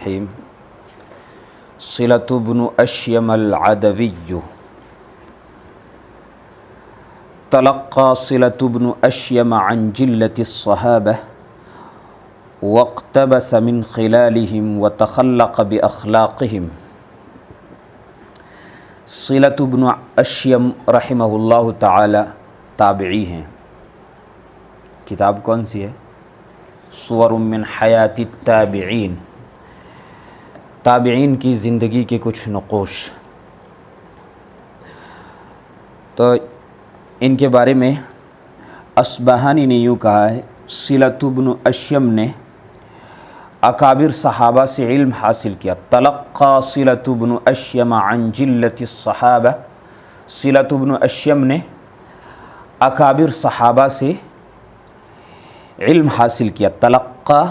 الرحیم صلة بن اشیم العدوی تلقى صلة بن اشیم عن جلة الصحابة واقتبس من خلالهم وتخلق بأخلاقهم۔ صلة بن اشیم رحمہ اللہ تعالی تابعی ہیں۔ کتاب کون سی ہے؟ صور من حیات التابعین، تابعین کی زندگی کے کچھ نقوش۔ تو ان کے بارے میں اصبہانی نے یوں کہا ہے، صلة بن اشیم نے اکابر صحابہ سے علم حاصل کیا۔ تلقى صلة بن اشیم عن جلة الصحابہ، صلة بن اشیم نے اکابر صحابہ سے علم حاصل کیا۔ تلقى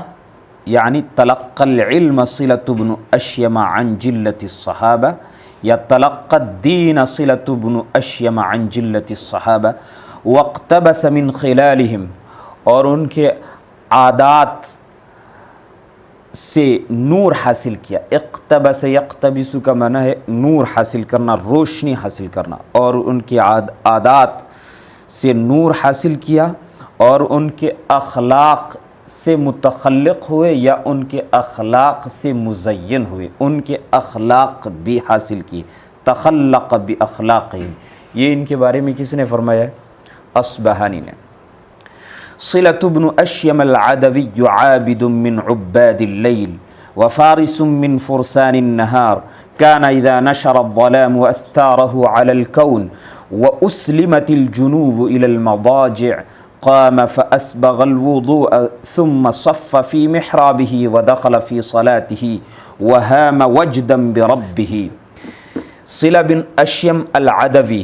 یعنی تلقى العلم صلة بن اشیم عن جلة الصحابہ، یا تلقى الدین صلة بن اشیم عن جلة الصحابہ، واقتبس من خلالهم، اور ان کے عادات سے نور حاصل کیا۔ اقتبس یقتبس کا معنی ہے نور حاصل کرنا، روشنی حاصل کرنا، اور ان کے عادات سے نور حاصل کیا، اور ان کے اخلاق سے متخلق ہوئے یا ان کے اخلاق سے مزین ہوئے، ان کے اخلاق بھی حاصل کیے۔ تخلق باخلاقہم، یہ ان کے بارے میں کس نے فرمایا ہے؟ اصبہانی نے۔ صلة بن اشیم العدوی عابد من عباد اللیل وفارس من فرسان النہار، كان اذا نشر الظلام واستاره على الكون واسلمت الجنوب الى المضاجع قام فأسبغ الوضوء ثم صف في محرابه ودخل في صلاته وهام وجدا بربه۔ صلہ بن اشیم العدوی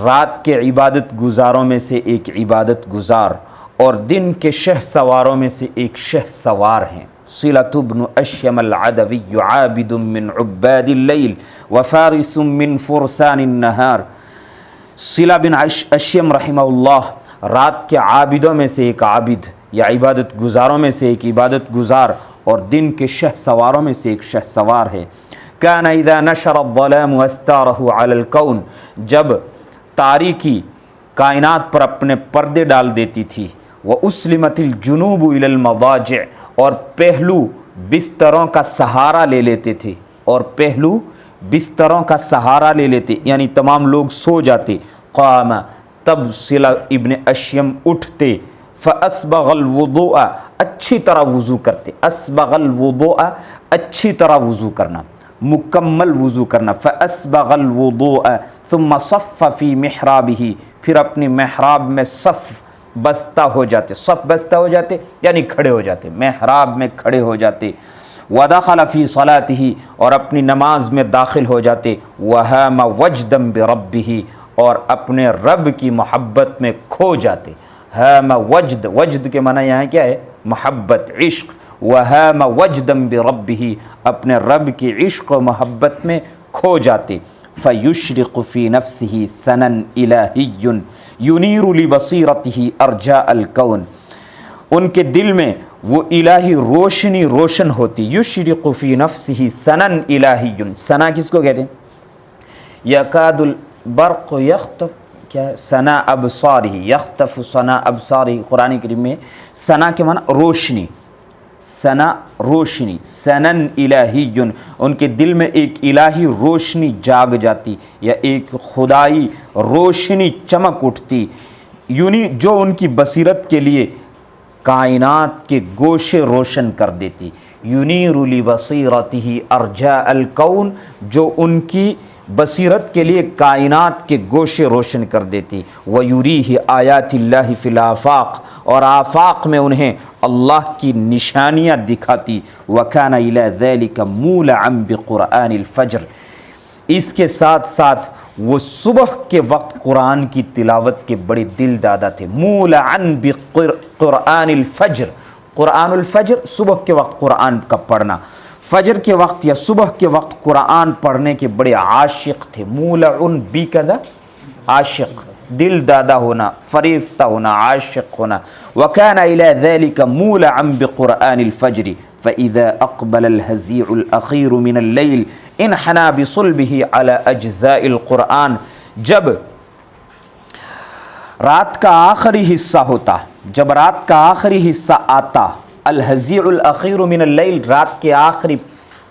رات کے عبادت گزاروں میں سے ایک عبادت گزار اور دن کے شہ سواروں میں سے ایک شہ سوار ہیں۔ صلة بن اشیم العدوی عابد من عباد اللیل وفارس من فرسان النہار۔ صلہ بن اشیم رحمہ اللہ رات کے عابدوں میں سے ایک عابد یا عبادت گزاروں میں سے ایک عبادت گزار اور دن کے شہ سواروں میں سے ایک شہ سوار ہے۔ كان اذا نشر الظلام واستاره على الكون، جب تاریکی کائنات پر اپنے پردے ڈال دیتی تھی۔ واسلمت الجنوب الى المضاجع، اور پہلو بستروں کا سہارا لے لیتے تھے، اور پہلو بستروں کا سہارا لے لیتے یعنی تمام لوگ سو جاتے۔ قام، تب صلہ ابن اشیم اٹھتے۔ فاسبغ الوضوء، اچھی طرح وضو کرتے۔ اسبغ الوضوء، اچھی طرح وضو کرنا، مکمل وضو کرنا۔ فاسبغ الوضوء ثم صف فی محرابہ، پھر اپنی محراب میں صف بستہ ہو جاتے۔ صف بستہ ہو جاتے یعنی کھڑے ہو جاتے، محراب میں کھڑے ہو جاتے۔ ودخل فی صلاتہ، اور اپنی نماز میں داخل ہو جاتے۔ وہام وجدا بربہ، اور اپنے رب کی محبت میں کھو جاتے۔ ہام وجد، وجد کے معنی یہاں کیا ہے؟ محبت، عشق۔ وہام وجدا بربہ، اپنے رب کی عشق و محبت میں کھو جاتے۔ فیشرق فی نفسہ سنا الہی ینیر لبصیرتہ ارجاء الکون، ان کے دل میں وہ الہی روشنی روشن ہوتی۔ یشرق فی نفسہ سنا الہی، سنا کس کو کہتے ہیں؟ یکاد برق یخطف، کیا ہے؟ ثنا ابصارہ، یخطف ثنا ابصارہ، قرآن کریم میں ثنا کے معنی روشنی، ثنا روشنی، ثنن الہی، ان کے دل میں ایک الہی روشنی جاگ جاتی یا ایک خدائی روشنی چمک اٹھتی، یونی جو ان کی بصیرت کے لیے کائنات کے گوشے روشن کر دیتی۔ ینیر لبصیرتہ ارجاء الکون، جو ان کی بصیرت کے لیے کائنات کے گوشے روشن کر دیتی۔ وَيُرِيهِ آیات اللہ فی الآفاق، اور آفاق میں انہیں اللہ کی نشانیاں دکھاتی۔ وَكَانَ إِلَى ذَلِكَ مُولَعًا بِقُرْآنِ الْفَجْرِ، اس کے ساتھ ساتھ وہ صبح کے وقت قرآن کی تلاوت کے بڑے دل دادا تھے۔ مُولَعًا بِقُرْآنِ الْفَجْرِ، قرآن الفجر صبح کے وقت قرآن کا پڑھنا، فجر کے وقت یا صبح کے وقت قرآن پڑھنے کے بڑے عاشق تھے۔ مولعن بی کدا، عاشق، دل دادا ہونا، فریفتہ ہونا، عاشق ہونا۔ وَكَانَ إِلَى ذَلِكَ مُولَعًا بِقُرْآنِ الْفَجْرِ، فإذا أقبل الهزيع الأخير من الليل انحنى بصلبه على أجزاء القرآن، جب رات کا آخری حصہ ہوتا، جب رات کا آخری حصہ آتا، الہزیع الاخیر من اللیل، رات کے آخری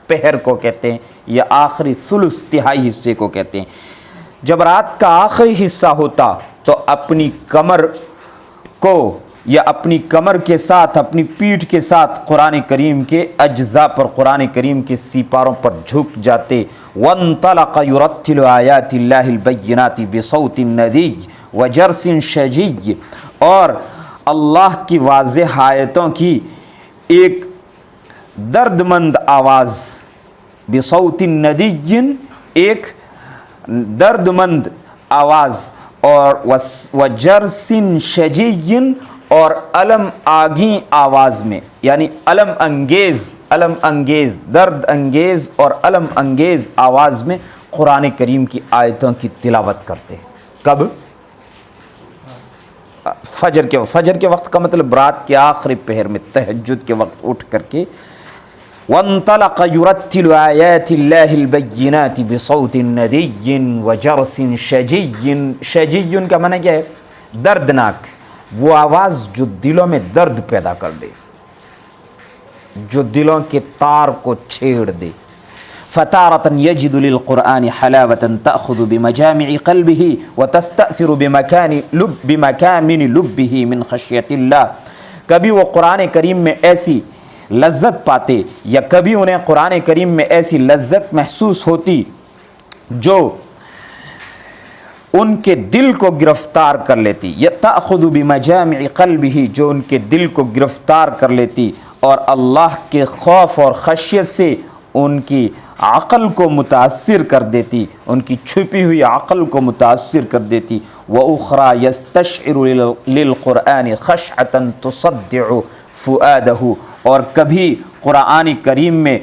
پہر کو کہتے ہیں یا آخری ثلث تہائی حصے کو کہتے ہیں، جب رات کا آخری حصہ ہوتا تو اپنی کمر کو یا اپنی کمر کے ساتھ، اپنی پیٹھ کے ساتھ قرآن کریم کے اجزاء پر، قرآن کریم کے سیپاروں پر جھک جاتے۔ وانطلق يرتل آیات اللہ البینات بصوت ندی وجرس شجی، اور اللہ کی واضح آیتوں کی ایک درد مند آواز، بصوت ندی، ایک درد مند آواز، اور وجرس شجی، اور علم آگیں آواز میں، یعنی علم انگیز درد انگیز اور علم انگیز آواز میں قرآن کریم کی آیتوں کی تلاوت کرتے۔ کب؟ فجر کے وقت کا مطلب رات کے آخری پہر میں، تہجد کے وقت اٹھ کر کے وانطلق يرتل آیات اللہ البینات بصوت ندی وجرس شجی، شجی کا معنی کیا ہے؟ دردناک، وہ آواز جو دلوں میں درد پیدا کر دے، جو دلوں کے تار کو چھیڑ دے۔ فتارة يجد للقرآن حلاوة تأخذ بمجامع قلبه وتستأثر بمكامن لبه من خشية اللہ، کبھی وہ قرآن کریم میں ایسی لذت پاتے یا کبھی انہیں قرآن کریم میں ایسی لذت محسوس ہوتی جو ان کے دل کو گرفتار کر لیتی، یتأخذ بمجامع قلبہ، جو ان کے دل کو گرفتار کر لیتی اور اللہ کے خوف اور خشیت سے ان کی عقل کو متاثر کر دیتی، ان کی چھپی ہوئی عقل کو متاثر کر دیتی۔ وَأُخْرَى يَسْتَشْعِرُ لِلْقُرْآنِ خَشْعَةً تُصَدِّعُ فُؤَادَهُ، اور کبھی قرآن کریم میں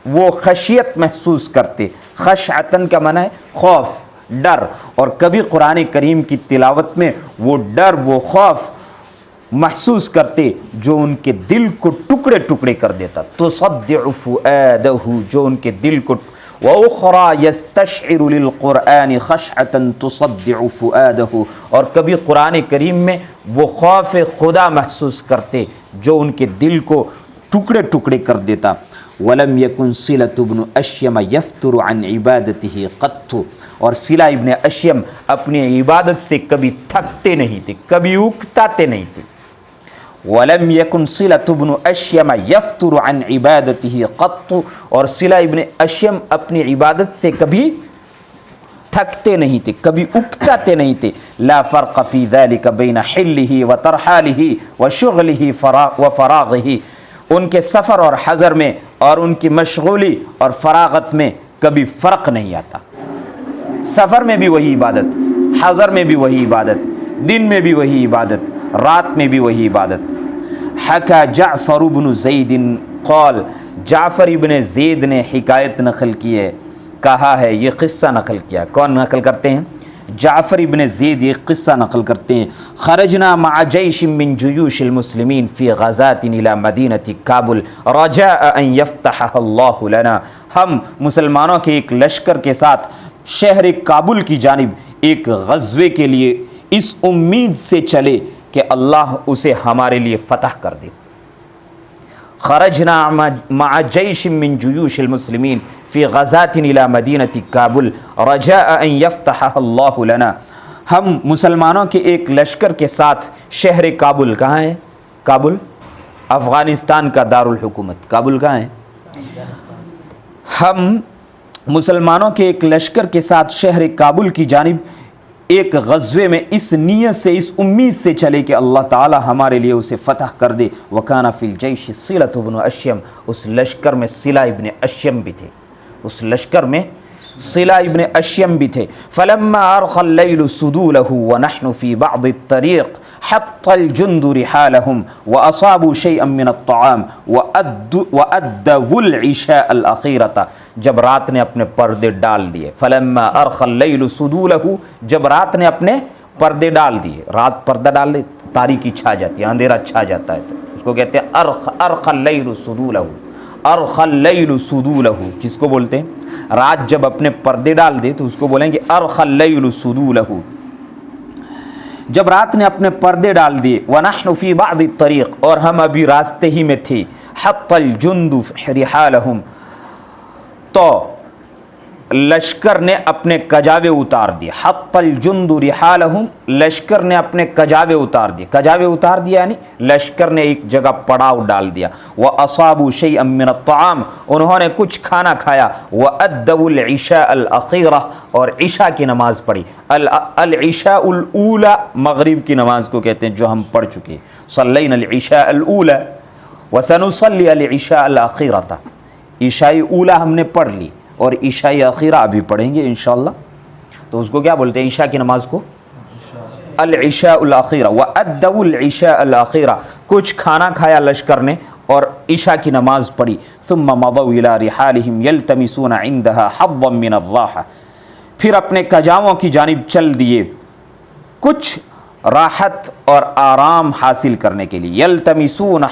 وہ خشیت محسوس کرتے، خشعتن کا معنی ہے خوف، ڈر، اور کبھی قرآن کریم کی تلاوت میں وہ ڈر، وہ خوف محسوس کرتے جو ان کے دل کو ٹکڑے ٹکڑے کر دیتا۔ تصدع فؤادہ، جو ان کے دل کو۔ وَأُخْرَى يَسْتَشْعِرُ لِلْقُرْآنِ خَشْعَةً تُصَدِّعُ فُؤَادَهُ، اور کبھی قرآن کریم میں وہ خوف خدا محسوس کرتے جو ان کے دل کو ٹکڑے ٹکڑے کر دیتا۔ وَلَمْ يَكُنْ صِلَةُ بْنُ أَشْيَمَ يَفْتُرُ عَنْ عِبَادَتِهِ قَطُّ، اور صلہ ابن اشیم اپنی عبادت سے کبھی تھکتے نہیں تھے، کبھی اکتاتے نہیں تھے۔ وَلَمْ يَكُنْ صِلَةُ بْنُ أَشْيَمَ يَفْتُرُ عَنْ عِبَادَتِهِ قَطُّ، اور صلہ ابن اشیم اپنی عبادت سے کبھی تھکتے نہیں تھے، کبھی اکتاتے نہیں تھے۔ لا فرق فی ذلک بین حلہ وترحالہ وشغلہ وفراغہ، ان کے سفر اور حضر میں اور ان کی مشغولی اور فراغت میں کبھی فرق نہیں آتا۔ سفر میں بھی وہی عبادت، حضر میں بھی وہی عبادت، دن میں بھی وہی عبادت، رات میں بھی وہی عبادت۔ حکا جعفر بن زید قال، جعفر ابن زید نے حکایت نقل کی ہے، کہا ہے، یہ قصہ نقل کیا۔ کون نقل کرتے ہیں؟ جعفر ابن زید یہ قصہ نقل کرتے ہیں۔ خرجنا مع جیش من جیوش المسلمین فی غزات الى مدینہ کابل رجاء ان یفتحها اللہ لنا، ہم مسلمانوں کے ایک لشکر کے ساتھ شہر کابل کی جانب ایک غزوے کے لیے اس امید سے چلے کہ اللہ اسے ہمارے لیے فتح کر دے۔ خرجنا مع جیش من جیوش المسلمین فی غزات الى مدینہ کابل رجاء ان یفتحها اللہ لنا، ہم مسلمانوں کے ایک لشکر کے ساتھ شہر کابل، کہاں ہے کابل؟ افغانستان کا دارالحکومت کابل کہاں ہے؟ ہم مسلمانوں کے ایک لشکر کے ساتھ شہر کابل کی جانب ایک غزوے میں اس نیت سے، اس امید سے چلے کہ اللہ تعالی ہمارے لیے اسے فتح کر دے۔ وَكَانَ فِي الْجَيْشِ صِلَةُ بْنُ أَشْيَمَ، اس لشکر میں صلہ ابن اشیم بھی تھے، اس لشکر میں صلہ ابن اشیم بھی تھے۔ فَلَمَّا أَرْخَى اللَّيْلُ سُدُولَهُ وَنَحْنُ فِي بَعْضِ الطَّرِيقِ حَطَّ الْجُنْدُ رِحَالَهُم وَأَصَابُوا شَيْئًا مِّنَ الطَّعَامِ وَأَدَّوُا الْعِشَاءَ الْأَخِيرَةَ، جب رات نے اپنے پردے ڈال دیے۔ فَلَمَّا أَرْخَى اللَّيْلُ سُدُولَهُ، جب رات نے اپنے پردے ڈال دیے، رات پردہ ڈال دے، تاریکی چھا جاتی ہے، اندھیرا چھا جاتا ہے، تو اس کو کہتے ہیں ارخ اللیل سدولہ، ارخ اللیل سدولہ، کس کو بولتے ہیں؟ رات جب اپنے پردے ڈال دے تو اس کو بولیں گے ارخ اللیل سدولہ، جب رات نے اپنے پردے ڈال دیے۔ وَنَحْنُ فِي بَعْضِ الطَّرِيقِ، اور ہم ابھی راستے ہی میں تھے۔ حَطَّ الْجُنْدُ رِحَالَهُمْ، تو لشکر نے اپنے کجاوے اتار دیے۔ حَطَّ الْجُنْدُ رِحَالَهُمْ، لشکر نے اپنے کجاوے اتار دیے۔ کجاوے اتار دیا یعنی لشکر نے ایک جگہ پڑاؤ ڈال دیا۔ وَأَصَابُوا شَيْئًا مِّنَ الطَّعَامِ، انہوں نے کچھ کھانا کھایا۔ وَأَدَّوُا الْعِشَاءَ الْأَخِيرَةَ، اور عشاء کی نماز پڑھی۔ العشاء الاولی، مغرب کی نماز کو کہتے ہیں جو ہم پڑھ چکے۔ صلینا العشاء الاولی وسنصلی العشاء الأخیرة، عشاء اولی ہم نے پڑھ لی اور عشاء اخیرہ ابھی پڑھیں گے انشاءاللہ۔ تو اس کو کیا بولتے ہیں عشاء کی نماز کو؟ العشاء الاخیرہ۔ وَأَدَّوُا الْعِشَاءَ الْأَخِيرَةَ، کچھ کھانا کھایا لشکر نے اور عشاء کی نماز پڑھی۔ ثُمَّ مَضَوْا إِلَىٰ رِحَالِهِمْ يَلْتَمِسُونَ عِنْدَهَا حَظًّا مِّنَ الرَّاحَةِ، پھر اپنے کجاووں کی جانب چل دیے کچھ راحت اور آرام حاصل کرنے کے لیے۔ يَلْتَمِسُونَ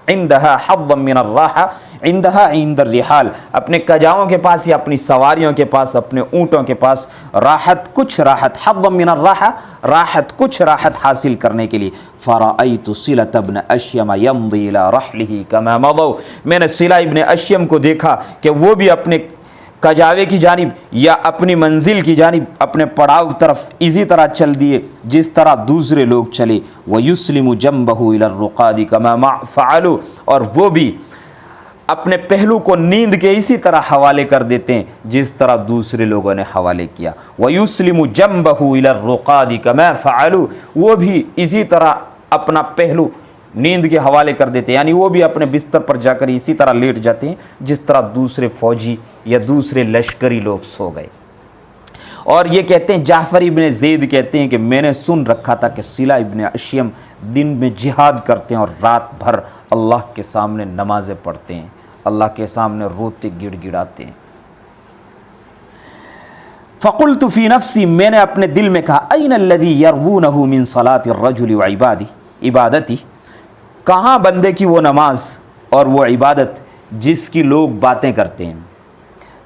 عِنْدَهَا حَظًّا مِّنَ الرَّاحَةِ، عِنْدَهَا عِنْدَ الرِّحَالِ، اپنے کجاووں کے پاس یا اپنی سواریوں کے پاس، اپنے اونٹوں کے پاس راحت، کچھ راحت، حَظًّا مِّنَ الرَّاحَةِ، راحت، کچھ راحت حاصل کرنے کے لیے۔ فَرَأَيْتُ صِلَةَ بْنَ أَشْيَمَ يَمْضِي إِلَىٰ رَحْلِهِ كَمَا مَضَوْا، میں نے صلہ ابن اشیم کو دیکھا کہ وہ بھی اپنے کجاوے کی جانب یا اپنی منزل کی جانب، اپنے پڑاؤ طرف اسی طرح چل دیے جس طرح دوسرے لوگ چلے۔ وَيُسْلِمُ جَنْبَهُ إِلَى الرُّقَادِ كَمَا فَعَلُوا، اور وہ بھی اپنے پہلو کو نیند کے اسی طرح حوالے کر دیتے ہیں جس طرح دوسرے لوگوں نے حوالے کیا۔ وَيُسْلِمُ جَنْبَهُ إِلَى الرُّقَادِ كَمَا فَعَلُوا، وہ بھی اسی طرح اپنا پہلو نیند کے حوالے کر دیتے ہیں، یعنی وہ بھی اپنے بستر پر جا کر اسی طرح لیٹ جاتے ہیں جس طرح دوسرے فوجی یا دوسرے لشکری لوگ سو گئے۔ اور یہ کہتے ہیں جعفر ابن زید کہتے ہیں کہ میں نے سن رکھا تھا کہ صلہ ابن اشیم دن میں جہاد کرتے ہیں اور رات بھر اللہ کے سامنے نمازیں پڑھتے ہیں، اللہ کے سامنے روتے گڑ گڑاتے ہیں۔ فقلت فی نفسی، میں نے اپنے دل میں کہا این الذی یروونہ من صلاة الرجل وعبادتی، کہاں بندے کی وہ نماز اور وہ عبادت جس کی لوگ باتیں کرتے ہیں،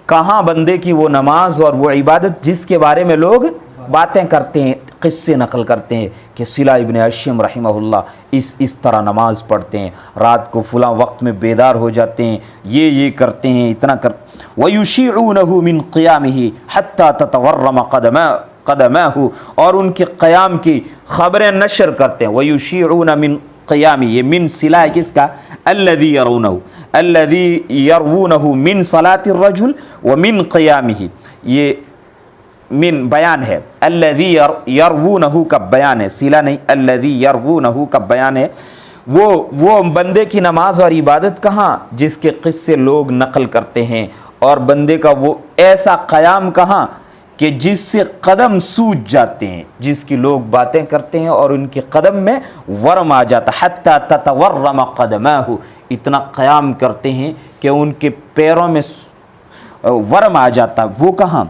کہاں بندے کی وہ نماز اور وہ عبادت جس کے بارے میں لوگ باتیں کرتے ہیں، قصے نقل کرتے ہیں کہ صلہ ابن اشیم رحمہ اللہ اس طرح نماز پڑھتے ہیں، رات کو فلاں وقت میں بیدار ہو جاتے ہیں، یہ کرتے ہیں، اتنا کر۔ وَيُشِيعُونَهُ مِنْ قِيَامِهِ حَتَّى تَتَوَرَّمَ قَدَمَاهُ، اور ان کے قیام کی خبریں نشر کرتے ہیں۔ وَيُشِيعُونَ مِنْ قیامی، یہ من صلہ ہے کس کا؟ الذی یرونہ، الذی یرونہ من صلاة الرجل ومن قیامہ، یہ من بیان ہے، الذی یرونہ کا بیان ہے، صلہ نہیں، الذی یرونہ کا بیان ہے۔ وہ بندے کی نماز اور عبادت کہاں جس کے قصے لوگ نقل کرتے ہیں، اور بندے کا وہ ایسا قیام کہاں کہ جس سے قدم سوج جاتے ہیں، جس کی لوگ باتیں کرتے ہیں اور ان کے قدم میں ورم آ جاتا، حتی تتورم قدماہ، اتنا قیام کرتے ہیں کہ ان کے پیروں میں ورم آ جاتا۔ وہ کہاں؟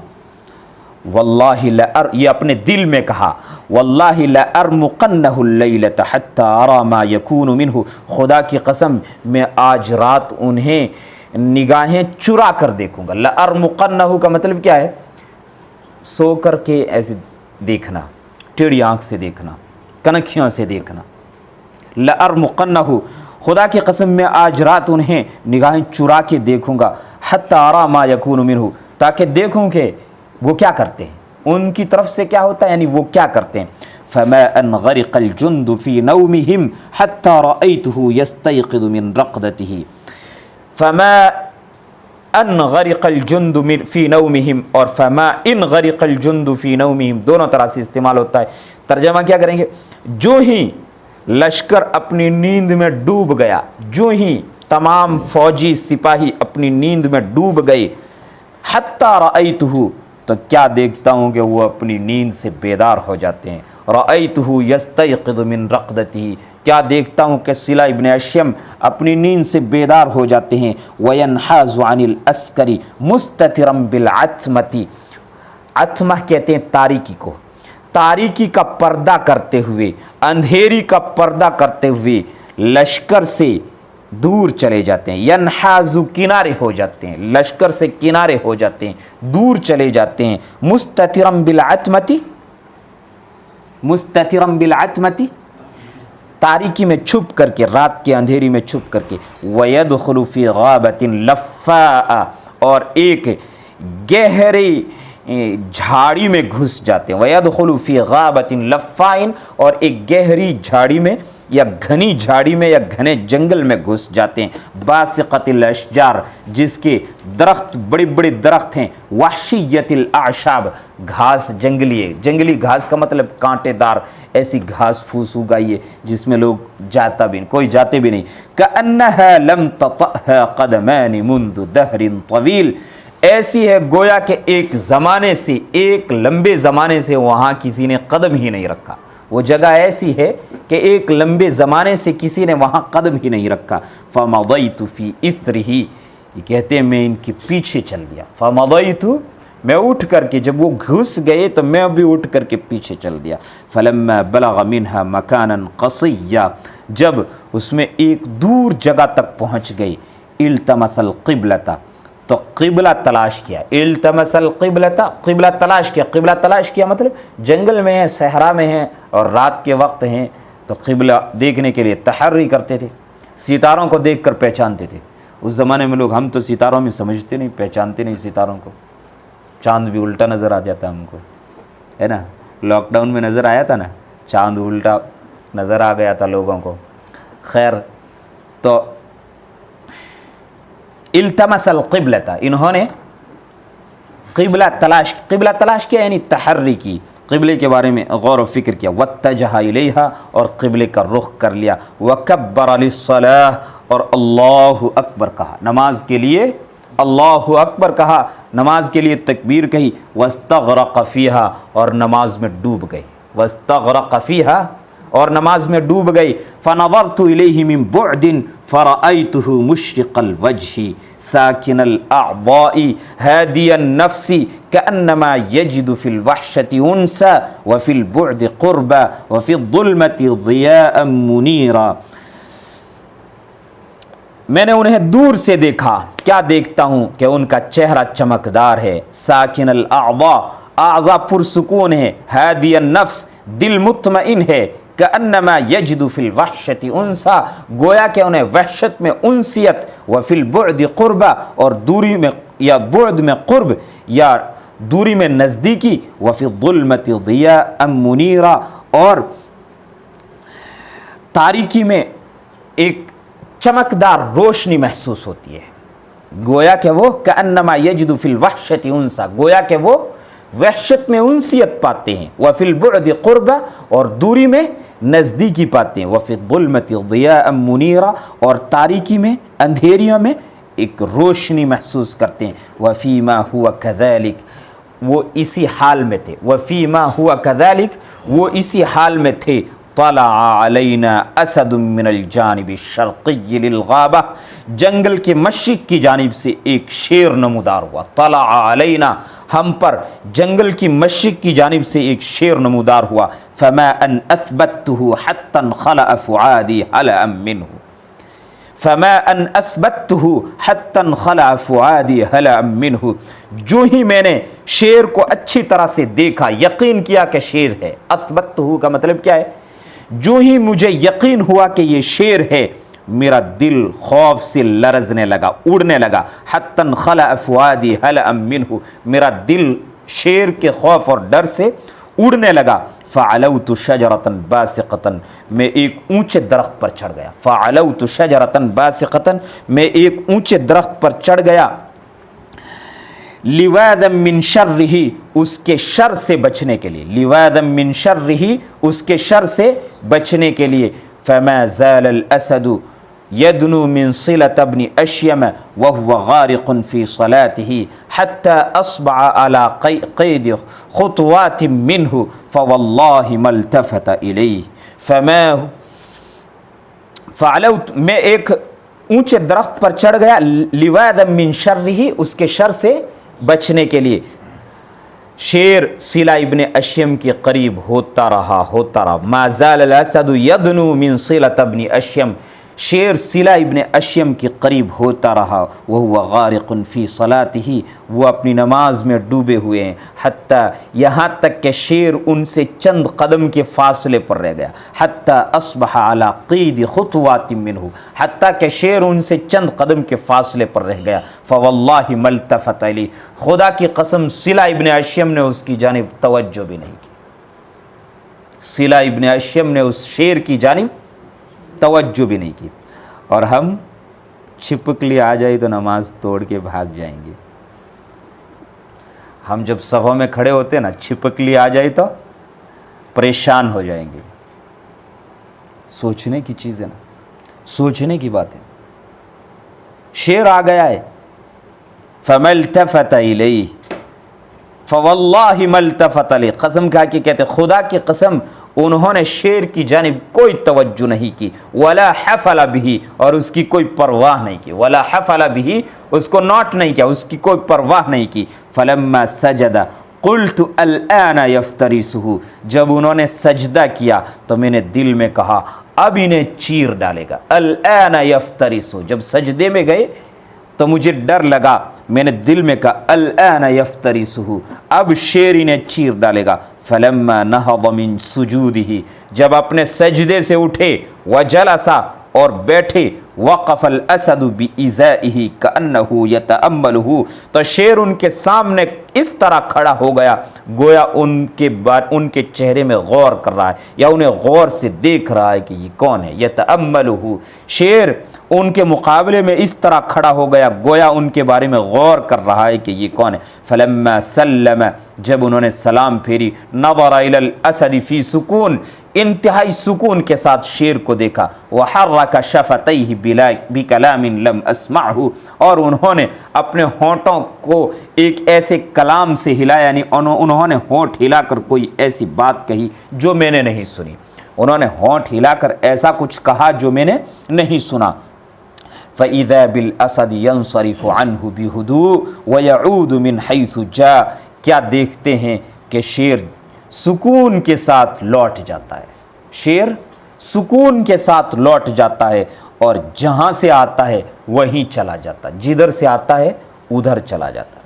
واللہ یہ اپنے دل میں کہا، واللہ لأرمقنہ اللیلۃ حتی ارى ما یکون منہ، خدا کی قسم میں آج رات انہیں نگاہیں چرا کر دیکھوں گا۔ لأرمقنہ کا مطلب کیا ہے؟ سو کر کے ایسے دیکھنا، ٹیڑھی آنکھ سے دیکھنا، کنکھیوں سے دیکھنا۔ لأرمقنہ، خدا کی قسم میں آج رات انہیں نگاہیں چرا کے دیکھوں گا، حتی ارى ما یکون منہ، تاکہ دیکھوں کہ وہ کیا کرتے ہیں، ان کی طرف سے کیا ہوتا ہے، یعنی وہ کیا کرتے ہیں۔ فما ان غرق الجند فی نومہم حتی رأیتہ یستیقظ من رقدتہ، فما ان غرق الجند فی نومہم، اور فما ان غرق الجند فی نومہم دونوں طرح سے استعمال ہوتا ہے۔ ترجمہ کیا کریں گے؟ جو ہی لشکر اپنی نیند میں ڈوب گیا، جو ہی تمام فوجی سپاہی اپنی نیند میں ڈوب گئے، حتی رأیتہ، تو کیا دیکھتا ہوں کہ وہ اپنی نیند سے بیدار ہو جاتے ہیں۔ رأیتہ یستیقظ من رقدتہ، کیا دیکھتا ہوں کہ صلہ ابن اشیم اپنی نیند سے بیدار ہو جاتے ہیں۔ وینحاز عن العسکر مستترا بالعتمۃ، عتمہ کہتے ہیں تاریکی کو، تاریکی کا پردہ کرتے ہوئے، اندھیری کا پردہ کرتے ہوئے لشکر سے دور چلے جاتے ہیں، ینحازو کنارے ہو جاتے ہیں، لشکر سے کنارے ہو جاتے ہیں، دور چلے جاتے ہیں، مستترم بالعتمتی، مستترم بالعتمتی، تاریکی میں چھپ کر کے، رات کے اندھیری میں چھپ کر کے، وَيَدْخُلُ فِي غَابَةٍ لَفَّاءَ، اور ایک گہری جھاڑی میں گھس جاتے ہیں، وَيَدْخُلُ فِي غَابَةٍ لَفَّاءٍ، اور ایک گہری جھاڑی میں یا گھنی جھاڑی میں یا گھنے جنگل میں گھس جاتے ہیں، باسقۃ الاشجار، جس کے درخت بڑے بڑے درخت ہیں، وحشیت الاعشاب، گھاس جنگلی ہے، جنگلی گھاس کا مطلب کانٹے دار ایسی گھاس پھوس اگائی ہے جس میں لوگ جاتا بھی نہیں، کوئی جاتے بھی نہیں، کأنها لم تطأها قدمان منذ دہر طویل، ایسی ہے گویا کہ ایک زمانے سے، ایک لمبے زمانے سے وہاں کسی نے قدم ہی نہیں رکھا، وہ جگہ ایسی ہے کہ ایک لمبے زمانے سے کسی نے وہاں قدم ہی نہیں رکھا، فمضیت فی اثرہ، یہ کہتے ہیں میں ان کے پیچھے چل دیا، فمضیت، میں اٹھ کر کے، جب وہ گھس گئے تو میں بھی اٹھ کر کے پیچھے چل دیا، فلما بلغ منها مکانا قصیا، جب اس میں ایک دور جگہ تک پہنچ گئی، التمس القبلۃ، تو قبلہ تلاش کیا، التمس القبلۃ، قبلہ تلاش کیا، قبلہ تلاش کیا مطلب جنگل میں ہیں، صحرا میں ہیں اور رات کے وقت ہیں تو قبلہ دیکھنے کے لیے تحری کرتے تھے، ستاروں کو دیکھ کر پہچانتے تھے، اس زمانے میں لوگ، ہم تو ستاروں میں سمجھتے نہیں، پہچانتے نہیں ستاروں کو، چاند بھی الٹا نظر آ جاتا ہم کو، ہے نا، لاک ڈاؤن میں نظر آیا تھا نا، چاند الٹا نظر آ گیا تھا لوگوں کو، خیر تو التمس القبلۃ، انہوں نے قبلہ تلاش کیا یعنی تحری کی، قبلے کے بارے میں غور و فکر کیا، واتجہ الیہا، اور قبلے کا رخ کر لیا، وکبر للصلاۃ، اور اللہ اکبر کہا، نماز کے لیے اللہ اکبر کہا، نماز کے لیے تکبیر کہی، واستغرق فیہا، اور نماز میں ڈوب گئے، واستغرق فیہا، اور نماز میں ڈوب گئی، فنظرت الیہ من بعد فرأیتہ مشرق الوجہ ساکن الاعضاء ہادی النفس کأنما یجد فی الوحشۃ انسا وفی البعد قربا وفی الظلمۃ ضیاء منیرا، میں نے انہیں دور سے دیکھا، کیا دیکھتا ہوں کہ ان کا چہرہ چمکدار ہے، ساکن الاعضاء، اعضاء پرسکون ہے، ہادی النفس، دل مطمئن ہے، کأنما یجد فی الوحشۃ انسا، گویا کہ انہیں وحشت میں انسیت، وفی البعد قربا، اور دوری میں یا بعد میں قرب یا دوری میں نزدیکی، وفی الظلمۃ ضیاء منیرا، اور تاریکی میں ایک چمکدار روشنی محسوس ہوتی ہے، گویا کہ وہ کأنما یجد فی الوحشۃ انسا، گویا کہ وہ وحشت میں انسیت پاتے ہیں، وفی البعد قربا، اور دوری میں نزدیکی پاتے ہیں، وفی الظلمۃ ضیاء منیرا، اور تاریکی میں اندھیریوں میں ایک روشنی محسوس کرتے ہیں، وفیما ہوا کذالک، وہ اسی حال میں تھے، وفیما ہوا کذالک، وہ اسی حال میں تھے، طلع علینا اسد من الجانب الشرقی للغابہ، جنگل کے مشرق کی جانب سے ایک شیر نمودار ہوا، طلع علینا، ہم پر جنگل کی مشرق کی جانب سے ایک شیر نمودار ہوا، فما ان اثبته حتى انخلع فعادی هلأ منه، فما ان اثبته حتى انخلع فعادی هلأ منه، جو ہی میں نے شیر کو اچھی طرح سے دیکھا، یقین کیا کہ شیر ہے، اثبته کا مطلب کیا ہے، جو ہی مجھے یقین ہوا کہ یہ شیر ہے، میرا دل خوف سے لرزنے لگا، اڑنے لگا، حتی انخلع فؤادی هلأ منه، میرا دل شیر کے خوف اور ڈر سے اڑنے لگا، فعلوت شجرۃ باسقۃ، میں ایک اونچے درخت پر چڑھ گیا، فعلوت شجرۃ باسقۃ، میں ایک اونچے درخت پر چڑھ گیا، لواذا من شرہ، اس کے شر سے بچنے کے لیے، لواذا من شرہ، اس کے شر سے بچنے کے لیے، فما زال الاسد يدنو من صلة ابن أشيم وهو غارق في صلاته حتى أصبع على قيد خطوات منه فوالله ما التفت إليه، فما فعلوت، میں ایک اونچے درخت پر چڑھ گیا، لواذا من شرہ، اس کے شر سے بچنے کے لیے، شیر سلا ابن اشیم کے قریب ہوتا رہا ما زال الاسد یدنو من صلۃ ابن اشیم، شیر سلا ابن اشیم کے قریب ہوتا رہا، وہو غارق فی صلاتہ، وہ اپنی نماز میں ڈوبے ہوئے ہیں، حتیٰ یہاں تک کہ شیر ان سے چند قدم کے فاصلے پر رہ گیا، حتیٰ اصبح علی قید خطوات منہ، حتیٰ کہ شیر ان سے چند قدم کے فاصلے پر رہ گیا، فواللہ ما التفت الیہ، خدا کی قسم سلا ابن اشیم نے اس کی جانب توجہ بھی نہیں کی، سلا ابن اشیم نے اس شیر کی جانب توجہ بھی نہیں کی۔ اور ہم چھپکلی آ جائے تو نماز توڑ کے بھاگ جائیں گے، ہم جب صفوں میں کھڑے ہوتے ہیں نا، چھپکلی آ جائے تو پریشان ہو جائیں گے۔ سوچنے کی چیز ہے نا، سوچنے کی بات ہے۔ شیر آ گیا ہے، فَمَا الْتَفَتَ إِلَيْهِ فَوَاللَّهِ مَا الْتَفَتَ إِلَيْهِ، قسم کھا کے کہتے خدا کی قسم انہوں نے شیر کی جانب کوئی توجہ نہیں کی، ولا حفل به، اور اس کی کوئی پرواہ نہیں کی، ولا حفل به، اس کو نوٹ نہیں کیا، اس کی کوئی پرواہ نہیں کی۔ فلما سجد قلت الآن یفترسہ، جب انہوں نے سجدہ کیا تو میں نے دل میں کہا اب انہیں چیر ڈالے گا، الآن یفترسہ، جب سجدے میں گئے تو مجھے ڈر لگا، میں نے دل میں کہا الآن یفترسہ، اب شیر انہیں چیر ڈالے گا۔ فلما نہض من سجودہ، جب اپنے سجدے سے اٹھے، وجلس، اور بیٹھے، وقف الاسد بإزائہ کأنہ یتأملہ، تو شیر ان کے سامنے اس طرح کھڑا ہو گیا گویا ان کے چہرے میں غور کر رہا ہے، یا انہیں غور سے دیکھ رہا ہے کہ یہ کون ہے۔ یتأملہ، شیر ان کے مقابلے میں اس طرح کھڑا ہو گیا گویا ان کے بارے میں غور کر رہا ہے کہ یہ کون ہے۔ فلما سلم، جب انہوں نے سلام پھیری، نظر الی الاسد فی سکون، انتہائی سکون کے ساتھ شیر کو دیکھا، وحرک شفتیہ بکلام لم اسمعہ، اور انہوں نے اپنے ہونٹوں کو ایک ایسے کلام سے ہلایا، یعنی انہوں نے ہونٹ ہلا کر کوئی ایسی بات کہی جو میں نے نہیں سنی، انہوں نے ہونٹ ہلا کر ایسا کچھ کہا جو میں نے نہیں سنا۔ فَإِذَا بِالْأَسَدِ يَنصَرِفُ عَنْهُ بِهُدُوءٍ وَيَعُودُ مِنْ حَيْثُ جَاءَ، کیا دیکھتے ہیں کہ شیر سکون کے ساتھ لوٹ جاتا ہے، شیر سکون کے ساتھ لوٹ جاتا ہے، اور جہاں سے آتا ہے وہیں چلا جاتا ہے، جدھر سے آتا ہے ادھر چلا جاتا ہے۔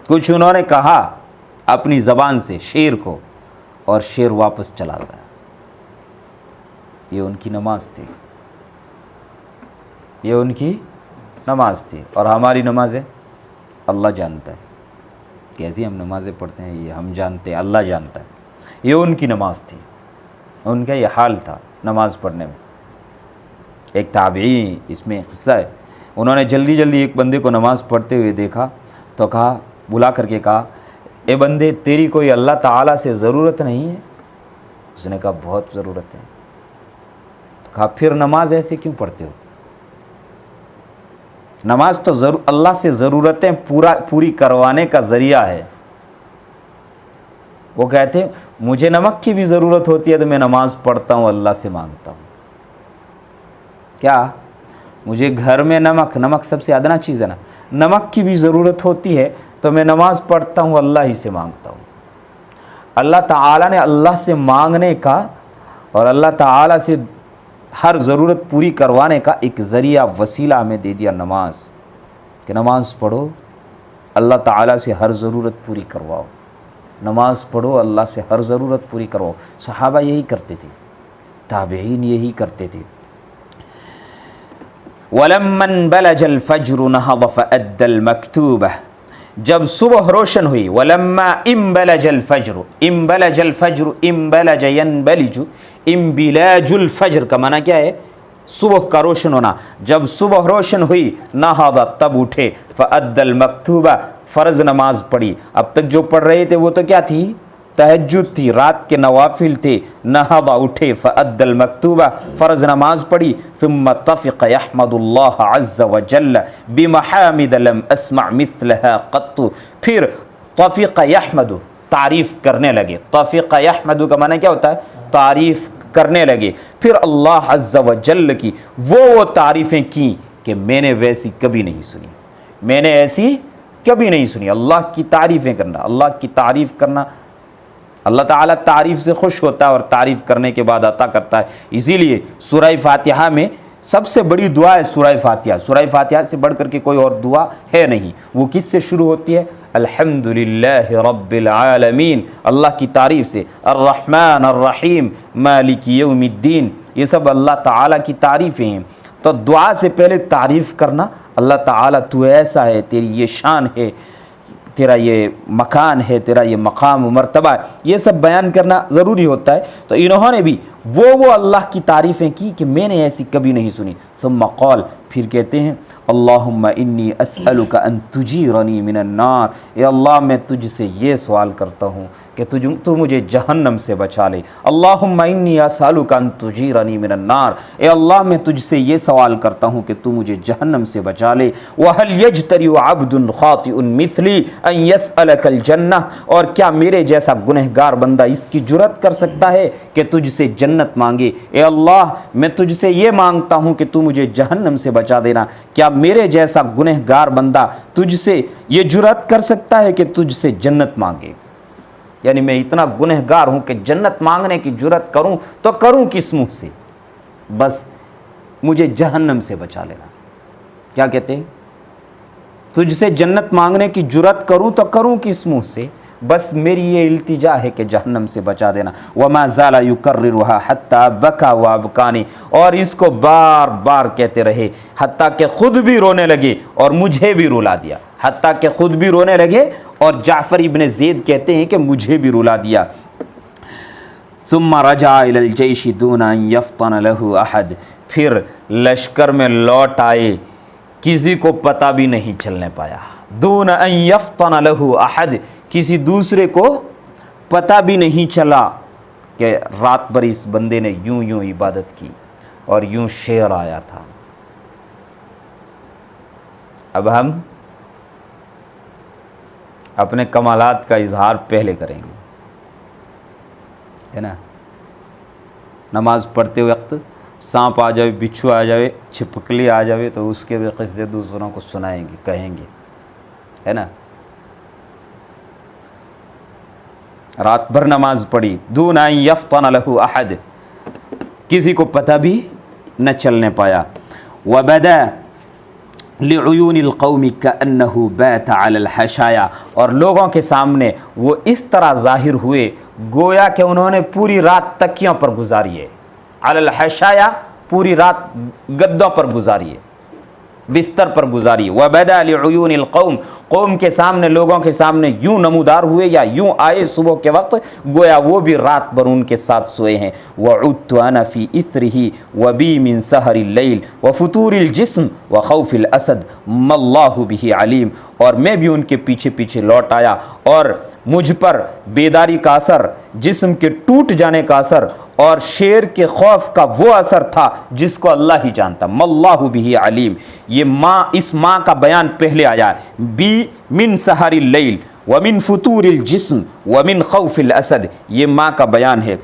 کچھ انہوں نے کہا اپنی زبان سے شیر کو، اور شیر واپس چلا گیا۔ یہ ان کی نماز تھی، یہ ان کی نماز تھی، اور ہماری نمازیں اللہ جانتا ہے کیسی ہم نمازیں پڑھتے ہیں، یہ ہم جانتے ہیں، اللہ جانتا ہے۔ یہ ان کی نماز تھی، ان کا یہ حال تھا نماز پڑھنے میں۔ ایک تابعی، اس میں قصہ ہے، انہوں نے جلدی جلدی ایک بندے کو نماز پڑھتے ہوئے دیکھا تو کہا، بلا کر کے کہا، اے بندے تیری کوئی اللہ تعالیٰ سے ضرورت نہیں ہے؟ اس نے کہا بہت ضرورت ہے۔ کہا پھر نماز ایسے کیوں پڑھتے ہو؟ نماز تو اللہ سے ضرورتیں پوری کروانے کا ذریعہ ہے۔ وہ کہتے ہیں مجھے نمک کی بھی ضرورت ہوتی ہے تو میں نماز پڑھتا ہوں، اللہ سے مانگتا ہوں۔ کیا مجھے گھر میں نمک سب سے ادنا چیز ہے نا، نمک کی بھی ضرورت ہوتی ہے تو میں نماز پڑھتا ہوں، اللہ ہی سے مانگتا ہوں۔ اللہ تعالیٰ نے اللہ سے مانگنے کا اور اللہ تعالیٰ سے ہر ضرورت پوری کروانے کا ایک ذریعہ، وسیلہ ہمیں دے دیا، نماز، کہ نماز پڑھو، اللہ تعالیٰ سے ہر ضرورت پوری کرواؤ، نماز پڑھو، اللہ سے ہر ضرورت پوری کرواؤ۔ صحابہ یہی کرتے تھے، تابعین یہی کرتے تھے۔ وَلَمَّنْ بَلَجَ الْفَجْرُ نَهَضَ فَأَدَّى الْمَكْتُوبَةَ، جب صبح روشن ہوئی، وَلَمَّا اِنْبَلَجَ الْفَجْرُ، اِنْبَلَجَ الْفَجْرُ، اِنْبَلَجَ يَنْبَلِجُ، انبلاج الفجر کا معنی کیا ہے؟ صبح کا روشن ہونا۔ جب صبح روشن ہوئی، نہض، تب اٹھے، فأدى المکتوبہ، فرض نماز پڑھی۔ اب تک جو پڑھ رہے تھے وہ تو کیا تھی؟ تہجد تھی، رات کے نوافل تھے۔ نہض، اٹھے، فأدى المکتوبہ، فرض نماز پڑھی۔ ثم طفق يحمد اللہ عز وجل بمحامد لم اسمع مثلها قط، پھر طفق یحمد، تعریف کرنے لگے۔ طفق یحمد کا معنی کیا ہوتا ہے؟ تعریف کرنے لگے۔ پھر اللہ عز و جل کی وہ تعریفیں کی کہ میں نے ویسی کبھی نہیں سنی، میں نے ایسی کبھی نہیں سنی. اللہ کی تعریفیں کرنا, اللہ کی تعریف کرنا, اللہ تعالیٰ تعریف سے خوش ہوتا ہے اور تعریف کرنے کے بعد عطا کرتا ہے. اسی لیے سورہ فاتحہ میں سب سے بڑی دعا ہے سورہ فاتحہ. سورہ فاتحہ سے بڑھ کر کے کوئی اور دعا ہے نہیں. وہ کس سے شروع ہوتی ہے؟ الحمدللہ رب العالمین, اللہ کی تعریف سے. الرحمن الرحیم مالک یوم الدین, یہ سب اللہ تعالیٰ کی تعریفیں ہیں. تو دعا سے پہلے تعریف کرنا, اللہ تعالیٰ تو ایسا ہے, تیری یہ شان ہے, تیرا یہ مکان ہے, تیرا یہ مقام و مرتبہ ہے, یہ سب بیان کرنا ضروری ہوتا ہے. تو انہوں نے بھی وہ اللہ کی تعریفیں کی کہ میں نے ایسی کبھی نہیں سنی. ثم قال, پھر کہتے ہیں اللہم انی اسألک ان تجیرنی من النار, اے اللہ میں تجھ سے یہ سوال کرتا ہوں کہ تو مجھے جہنم سے بچا لے. اللہم انی اسألک ان تجیرنی من النار, اے اللہ میں تجھ سے یہ سوال کرتا ہوں کہ تو مجھے جہنم سے بچا لے. وَهَلْ يَجْتَرِعُ عَبْدٌ خَاطِئٌ مِثْلِي أَن يَسْأَلَكَ الْجَنَّةَ, اور کیا میرے جیسا گنہگار بندہ اس کی جرات کر سکتا ہے کہ تجھ سے جنت مانگے؟ اے اللہ میں تجھ سے یہ مانگتا ہوں کہ تو مجھے جہنم سے بچا دینا. کیا میرے جیسا گنہگار بندہ تجھ سے یہ جرات کر سکتا ہے کہ تجھ سے جنت مانگے؟ یعنی میں اتنا گنہگار ہوں کہ جنت مانگنے کی جرات کروں تو کروں کس منہ سے؟ بس مجھے جہنم سے بچا لینا. کیا کہتے ہیں؟ تجھ سے جنت مانگنے کی جرات کروں تو کروں کس منہ سے؟ بس میری یہ التجا ہے کہ جہنم سے بچا دینا. وما زال یکررها حتی بکا وابکانی, اور اس کو بار بار کہتے رہے حتیٰ کہ خود بھی رونے لگے اور مجھے بھی رلا دیا. حتیٰ کہ خود بھی رونے لگے اور جعفر ابن زید کہتے ہیں کہ مجھے بھی رلا دیا. ثم رجع الى الجيش دون ان يفطن له احد, پھر لشکر میں لوٹ آئے, کسی کو پتہ بھی نہیں چلنے پایا. دون ان یفطن له احد, کسی دوسرے کو پتہ بھی نہیں چلا کہ رات بھر اس بندے نے یوں یوں عبادت کی اور یوں شعر آیا تھا. اب ہم اپنے کمالات کا اظہار پہلے کریں گے, ہے نا. نماز پڑھتے وقت سانپ آ جائے, بچھو آ جائے, چھپکلی آ جائے تو اس کے بھی قصے دوسروں کو سنائیں گے, کہیں گے, ہے نا. رات بھر نماز پڑھی, دون ان یفطن له احد, کسی کو پتہ بھی نہ چلنے پایا. وبدا لعیون القوم کأنہ بیت علی الحشایا, اور لوگوں کے سامنے وہ اس طرح ظاہر ہوئے گویا کہ انہوں نے پوری رات تکیوں پر گزاری ہے. علی الحشایا, پوری رات گدوں پر گزاری ہے, بستر پر گزاری. وبدا لعیون القوم, قوم کے سامنے, لوگوں کے سامنے یوں نمودار ہوئے یا یوں آئے صبح کے وقت گویا وہ بھی رات بھر ان کے ساتھ سوئے ہیں. وعدت انا فی اثرہ وبی من سحر اللیل وفتور الجسم وخوف الاسد ما اللہ بہ علیم, اور میں بھی ان کے پیچھے پیچھے لوٹ آیا اور مجھ پر بیداری کا اثر, جسم کے ٹوٹ جانے کا اثر اور شیر کے خوف کا وہ اثر تھا جس کو اللہ ہی جانتا. ما اللہ بہ علیم, یہ ماں, اس ماں کا بیان پہلے آیا ہے. بی من سحر اللیل ومن فتور الجسم ومن خوف الاسد, یہ ماں کا بیان ہے,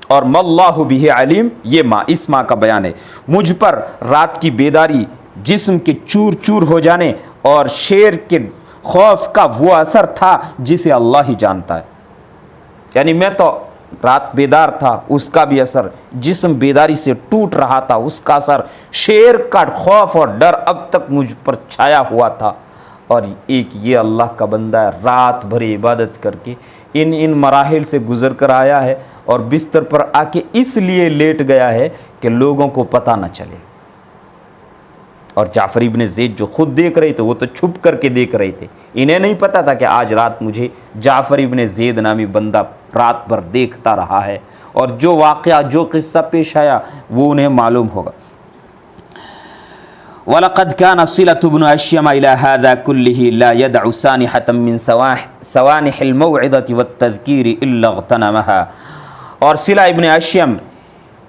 اور ما اللہ بہ علیم یہ ماں, اس ماں کا بیان ہے. مجھ پر رات کی بیداری, جسم کے چور چور ہو جانے اور شیر کے خوف کا وہ اثر تھا جسے اللہ ہی جانتا ہے. یعنی میں تو رات بیدار تھا, اس کا بھی اثر, جسم بیداری سے ٹوٹ رہا تھا, اس کا اثر, شیر کا خوف اور ڈر اب تک مجھ پر چھایا ہوا تھا. اور ایک یہ اللہ کا بندہ ہے, رات بھر عبادت کر کے ان مراحل سے گزر کر آیا ہے اور بستر پر آ کے اس لیے لیٹ گیا ہے کہ لوگوں کو پتہ نہ چلے. اور جعفر ابن زید جو خود دیکھ رہے تھے وہ تو چھپ کر کے دیکھ رہے تھے, انہیں نہیں پتہ تھا کہ آج رات مجھے جعفر ابن زید نامی بندہ رات بھر دیکھتا رہا ہے, اور جو واقعہ, جو قصہ پیش آیا وہ انہیں معلوم ہوگا. وَلَقَدْ كَانَ صِلَةُ بْنُ أَشْيَمَ إِلَى هَذَا كُلِّهِ لَا يَدْعُ سَانِحَةً مِّن سَوَانِحِ الْمَوْعِظَةِ وَالتَّذْكِيرِ إِلَّا اغْتَنَمَهَا, اور صلہ ابن اشیم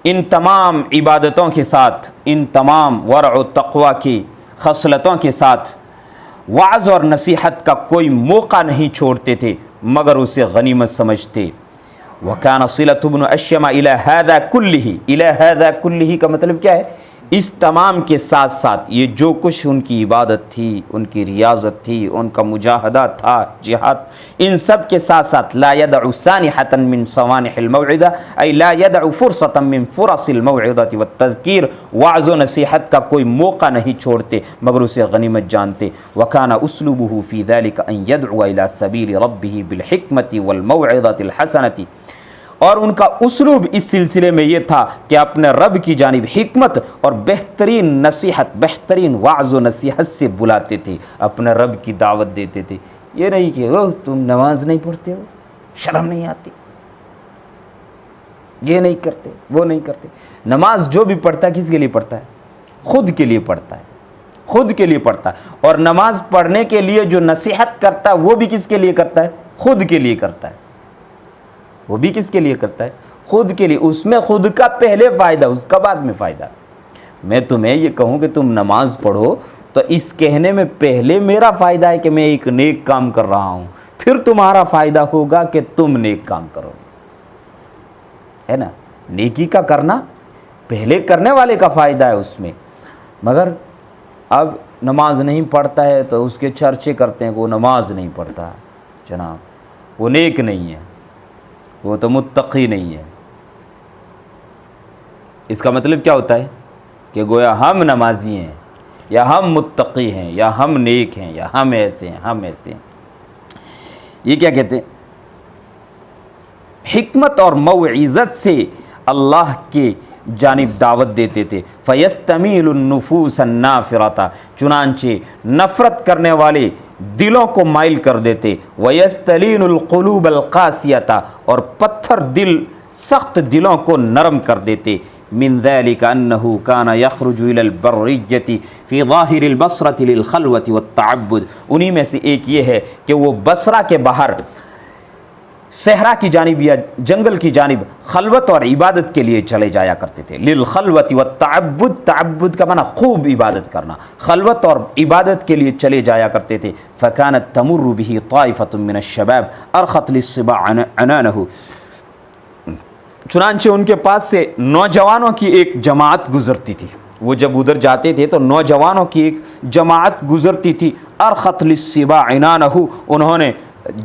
ان تمام عبادتوں کے ساتھ, ان تمام ورع و تقوی کی خصلتوں کے ساتھ وعظ اور نصیحت کا کوئی موقع نہیں چھوڑتے تھے مگر اسے غنیمت سمجھتے. وَكَانَ صِلَةُ بْنُ أَشْيَمَ إِلَى هَذَا كُلِّهِ, إِلَى هَذَا كُلِّهِ کا مطلب کیا ہے؟ اس تمام کے ساتھ ساتھ یہ جو کچھ ان کی عبادت تھی، ان کی ریاضت تھی، ان کا مجاہدہ تھا، جہاد، ان سب کے ساتھ ساتھ لا يدع سانحة من صوانح الموعظة ای لا يدع فرصة من فرص الموعظة والتذکیر، وعظ و نصیحت کا کوئی موقع نہیں چھوڑتے مگر اسے غنیمت جانتے۔ وکان اسلوبہ فی ذلک ان يدعو الى سبیل ربہ بالحکمة والموعظة الحسنة، اور ان کا اسلوب اس سلسلے میں یہ تھا کہ اپنے رب کی جانب حکمت اور بہترین نصیحت، بہترین وعظ و نصیحت سے بلاتے تھے، اپنے رب کی دعوت دیتے تھے۔ یہ نہیں کہ تم نماز نہیں پڑھتے ہو، شرم نہیں آتی، یہ نہیں کرتے، وہ نہیں کرتے۔ نماز جو بھی پڑھتا ہے کس کے لیے پڑھتا ہے؟ خود کے لیے پڑھتا ہے، خود کے لیے پڑھتا ہے۔ اور نماز پڑھنے کے لیے جو نصیحت کرتا ہے وہ بھی کس کے لیے کرتا ہے؟ خود کے لیے کرتا ہے۔ وہ بھی کس کے لیے کرتا ہے؟ خود کے لیے۔ اس میں خود کا پہلے فائدہ، اس کا بعد میں فائدہ۔ میں تمہیں یہ کہوں کہ تم نماز پڑھو تو اس کہنے میں پہلے میرا فائدہ ہے کہ میں ایک نیک کام کر رہا ہوں، پھر تمہارا فائدہ ہوگا کہ تم نیک کام کرو، ہے نا؟ نیکی کا کرنا پہلے کرنے والے کا فائدہ ہے اس میں۔ مگر اب نماز نہیں پڑھتا ہے تو اس کے چرچے کرتے ہیں کہ وہ نماز نہیں پڑھتا، جناب وہ نیک نہیں ہے، وہ تو متقی نہیں ہے۔ اس کا مطلب کیا ہوتا ہے؟ کہ گویا ہم نمازی ہیں، یا ہم متقی ہیں، یا ہم نیک ہیں، یا ہم ایسے ہیں، ہم ایسے ہیں۔ یہ کیا کہتے ہیں؟ حکمت اور موعظت سے اللہ کے جانب دعوت دیتے تھے۔ فَيَسْتَمِيلُ النُّفُوسَ النَّافِرَةَ، چنانچہ نفرت کرنے والے دلوں کو مائل کر دیتے۔ وَيَسْتَلِينُ الْقُلُوبَ الْقَاسِيَةَ، اور پتھر دل، سخت دلوں کو نرم کر دیتے۔ مِن ذَلِكَ أَنَّهُ كَانَ يَخْرُجُ إِلَى الْبَرِّيَّةِ فِي ظَاهِرِ الْبَصْرَةِ لِلْخَلْوَةِ وَالتَّعَبُّدِ، انہی میں سے ایک یہ ہے کہ وہ بصرہ کے باہر صحرا کی جانب یا جنگل کی جانب خلوت اور عبادت کے لیے چلے جایا کرتے تھے۔ للخلوت والتعبد، تعبد کا معنی خوب عبادت کرنا، خلوت اور عبادت کے لیے چلے جایا کرتے تھے۔ فکانت تمر به طائفة من الشباب ارخت للصباع عنانه، چنانچہ ان کے پاس سے نوجوانوں کی ایک جماعت گزرتی تھی۔ وہ جب ادھر جاتے تھے تو نوجوانوں کی ایک جماعت گزرتی تھی۔ ارخت للصباع عنانه، انہوں نے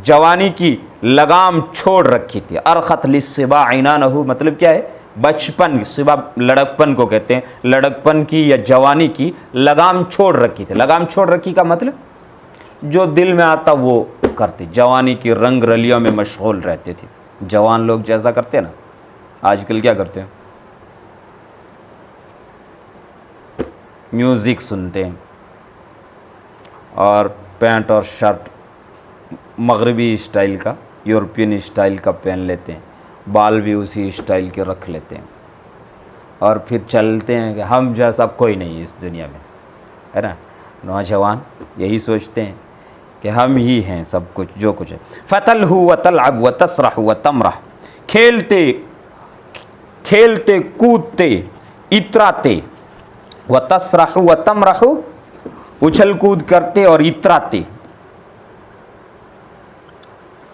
جوانی کی لگام چھوڑ رکھی تھی۔ ارخت للصباع عنانه مطلب کیا ہے؟ بچپن، صبا لڑکپن کو کہتے ہیں، لڑکپن کی یا جوانی کی لگام چھوڑ رکھی تھی۔ لگام چھوڑ رکھی کا مطلب جو دل میں آتا وہ کرتے، جوانی کی رنگ رلیوں میں مشغول رہتے تھے۔ جوان لوگ جیسا کرتے ہیں نا، آج کل کیا کرتے ہیں؟ میوزک سنتے ہیں اور پینٹ اور شرٹ مغربی اسٹائل کا، یورپین اسٹائل کا پہن لیتے ہیں، بال بھی اسی اسٹائل کے رکھ لیتے ہیں، اور پھر چلتے ہیں کہ ہم جیسا کوئی نہیں اس دنیا میں، ہے نا؟ نوجوان یہی سوچتے ہیں کہ ہم ہی ہیں سب کچھ، جو کچھ ہے۔ فَتَلْهُ وَتَلْعَبْ وَتَسْرَحُ وَتَمْرَحُ، کھیلتے کودتے اتراتے، وَتَسْرَحُ وَتَمْرَحُ، اچھل کود کرتے اور اتراتے۔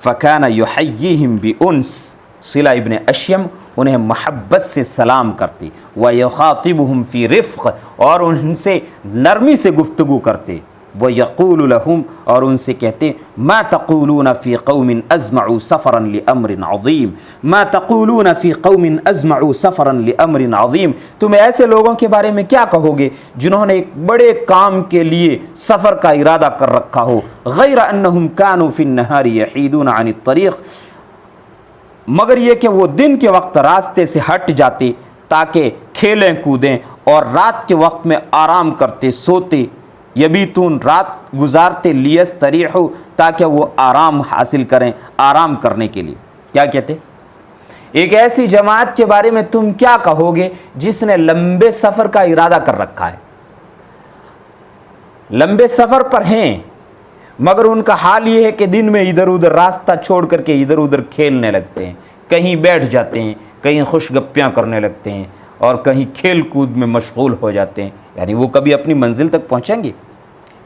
فَكَانَ يُحَيِّيهِمْ بِأُنْسٍ، صلہ ابن اشیم انہیں محبت سے سلام کرتے، وَيُخَاطِبُهُمْ فِي رِفْقٍ، اور ان سے نرمی سے گفتگو کرتے، وَيَقُولُ لَهُمْ، اور ان سے کہتے، مَا تَقُولُونَ فِي قَوْمٍ أَزْمَعُوا سَفَرًا لِأَمْرٍ عَظِيمٍ، مَا تَقُولُونَ فِي قَوْمٍ أَزْمَعُوا سَفَرًا لِأَمْرٍ عَظِيمٍ، تم ایسے لوگوں کے بارے میں کیا کہو گے جنہوں نے ایک بڑے کام کے لیے سفر کا ارادہ کر رکھا ہو۔ غَيْرَ أَنَّهُمْ كَانُوا فِي النَّهَارِ يَحِيدُونَ عَنِ الطَّرِيقِ، مگر یہ کہ وہ دن کے وقت راستے سے ہٹ جاتے تاکہ کھیلیں کودیں، اور رات کے وقت میں آرام کرتے، سوتے، یبیتون، رات گزارتے، لیستریحوا، تاکہ وہ آرام حاصل کریں، آرام کرنے کے لیے۔ کیا کہتے؟ ایک ایسی جماعت کے بارے میں تم کیا کہو گے جس نے لمبے سفر کا ارادہ کر رکھا ہے، لمبے سفر پر ہیں، مگر ان کا حال یہ ہے کہ دن میں ادھر ادھر راستہ چھوڑ کر کے ادھر ادھر کھیلنے لگتے ہیں، کہیں بیٹھ جاتے ہیں، کہیں خوش گپیاں کرنے لگتے ہیں، اور کہیں کھیل کود میں مشغول ہو جاتے ہیں۔ یعنی وہ کبھی اپنی منزل تک پہنچیں گے؟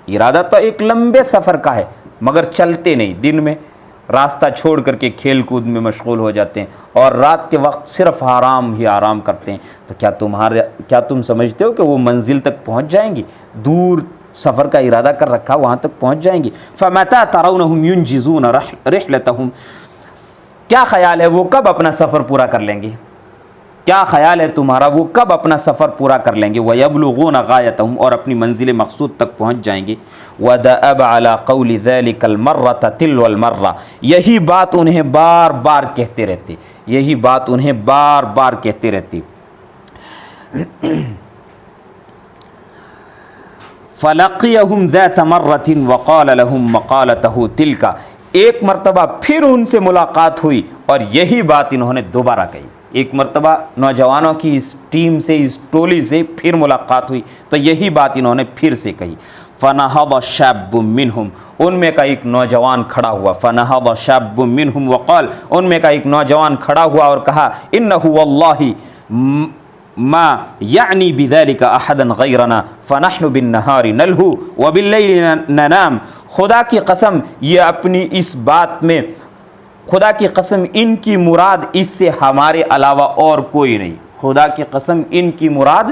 ارادہ تو ایک لمبے سفر کا ہے، مگر چلتے نہیں، دن میں راستہ چھوڑ کر کے کھیل کود میں مشغول ہو جاتے ہیں اور رات کے وقت صرف آرام ہی آرام کرتے ہیں، تو کیا تم سمجھتے ہو کہ وہ منزل تک پہنچ جائیں گی؟ دور سفر کا ارادہ کر رکھا، وہاں تک پہنچ جائیں گی۔ فَمَتَى تَرَوْنَهُمْ يُنْجِزُونَ رِحْلَتَهُمْ، کیا خیال ہے وہ کب اپنا سفر پورا کر لیں گے؟ کیا خیال ہے تمہارا وہ کب اپنا سفر پورا کر لیں گے؟ وَيَبْلُغُونَ غَایَتَهُمْ، اور اپنی منزل مقصود تک پہنچ جائیں گے۔ وَدَأَبَ عَلَى قَوْلِ ذَلِكَ الْمَرَّةَ تِلْوَ الْمَرَّةِ، یہی بات انہیں بار بار کہتے رہتے، یہی بات انہیں بار بار کہتے رہتے۔ فَلَقِيَهُمْ ذَاتَ مَرَّةٍ وَقَالَ لَهُمْ مَقَالَتَهُ تِلْكَ، ایک مرتبہ پھر ان سے ملاقات ہوئی اور یہی بات انہوں نے دوبارہ کہی۔ ایک مرتبہ نوجوانوں کی اس ٹیم سے، اس ٹولی سے پھر ملاقات ہوئی تو یہی بات انہوں نے پھر سے کہی۔ فَنَهَضَ شَابٌ مِّنْهُمْ، ان میں کا ایک نوجوان کھڑا ہوا۔ فَنَهَضَ شَابٌ مِّنْهُمْ وَقَالَ، ان میں کا ایک نوجوان کھڑا ہوا اور کہا، إِنَّهُ وَاللَّهِ ما یعنی بذلك احدا غیرنا فنحن بالنهار نلهو وباللیل ننام، خدا کی قسم یہ اپنی اس بات میں، خدا کی قسم ان کی مراد اس سے ہمارے علاوہ اور کوئی نہیں، خدا کی قسم ان کی مراد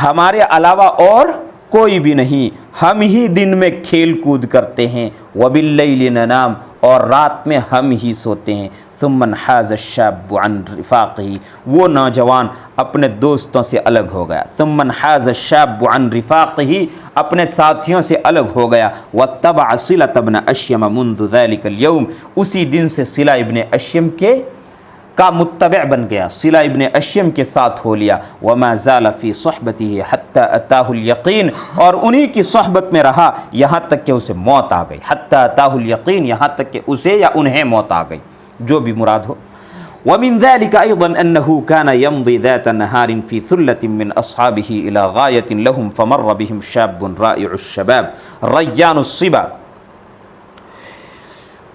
ہمارے علاوہ اور کوئی بھی نہیں، ہم ہی دن میں کھیل کود کرتے ہیں، وباللیل ننام، اور رات میں ہم ہی سوتے ہیں۔ ثم انحاز الشاب عن رفاقه، وہ نوجوان اپنے دوستوں سے الگ ہو گیا۔ ثم انحاز الشاب عن رفاقه، اپنے ساتھیوں سے الگ ہو گیا۔ واتبع صلة ابن اشیم منذ ذلك اليوم، اسی دن سے صلہ ابن اشیم کا متبع بن گیا، صلہ ابن اشیم کے ساتھ ہو لیا۔ وما زال فی صحبته حتی اتاہ الیقین، اور انہی کی صحبت میں رہا یہاں تک کہ اسے موت آ گئی۔ حتی اتاہ الیقین، یہاں تک کہ اسے یا انہیں موت آ گئی، جو بھی مراد ہو۔ ومن ذلك أيضا أنه كان يمضي ذات نهار في ثلة من أصحابه إلى غاية لهم فمر بهم شاب رائع الشباب ريان الصبا،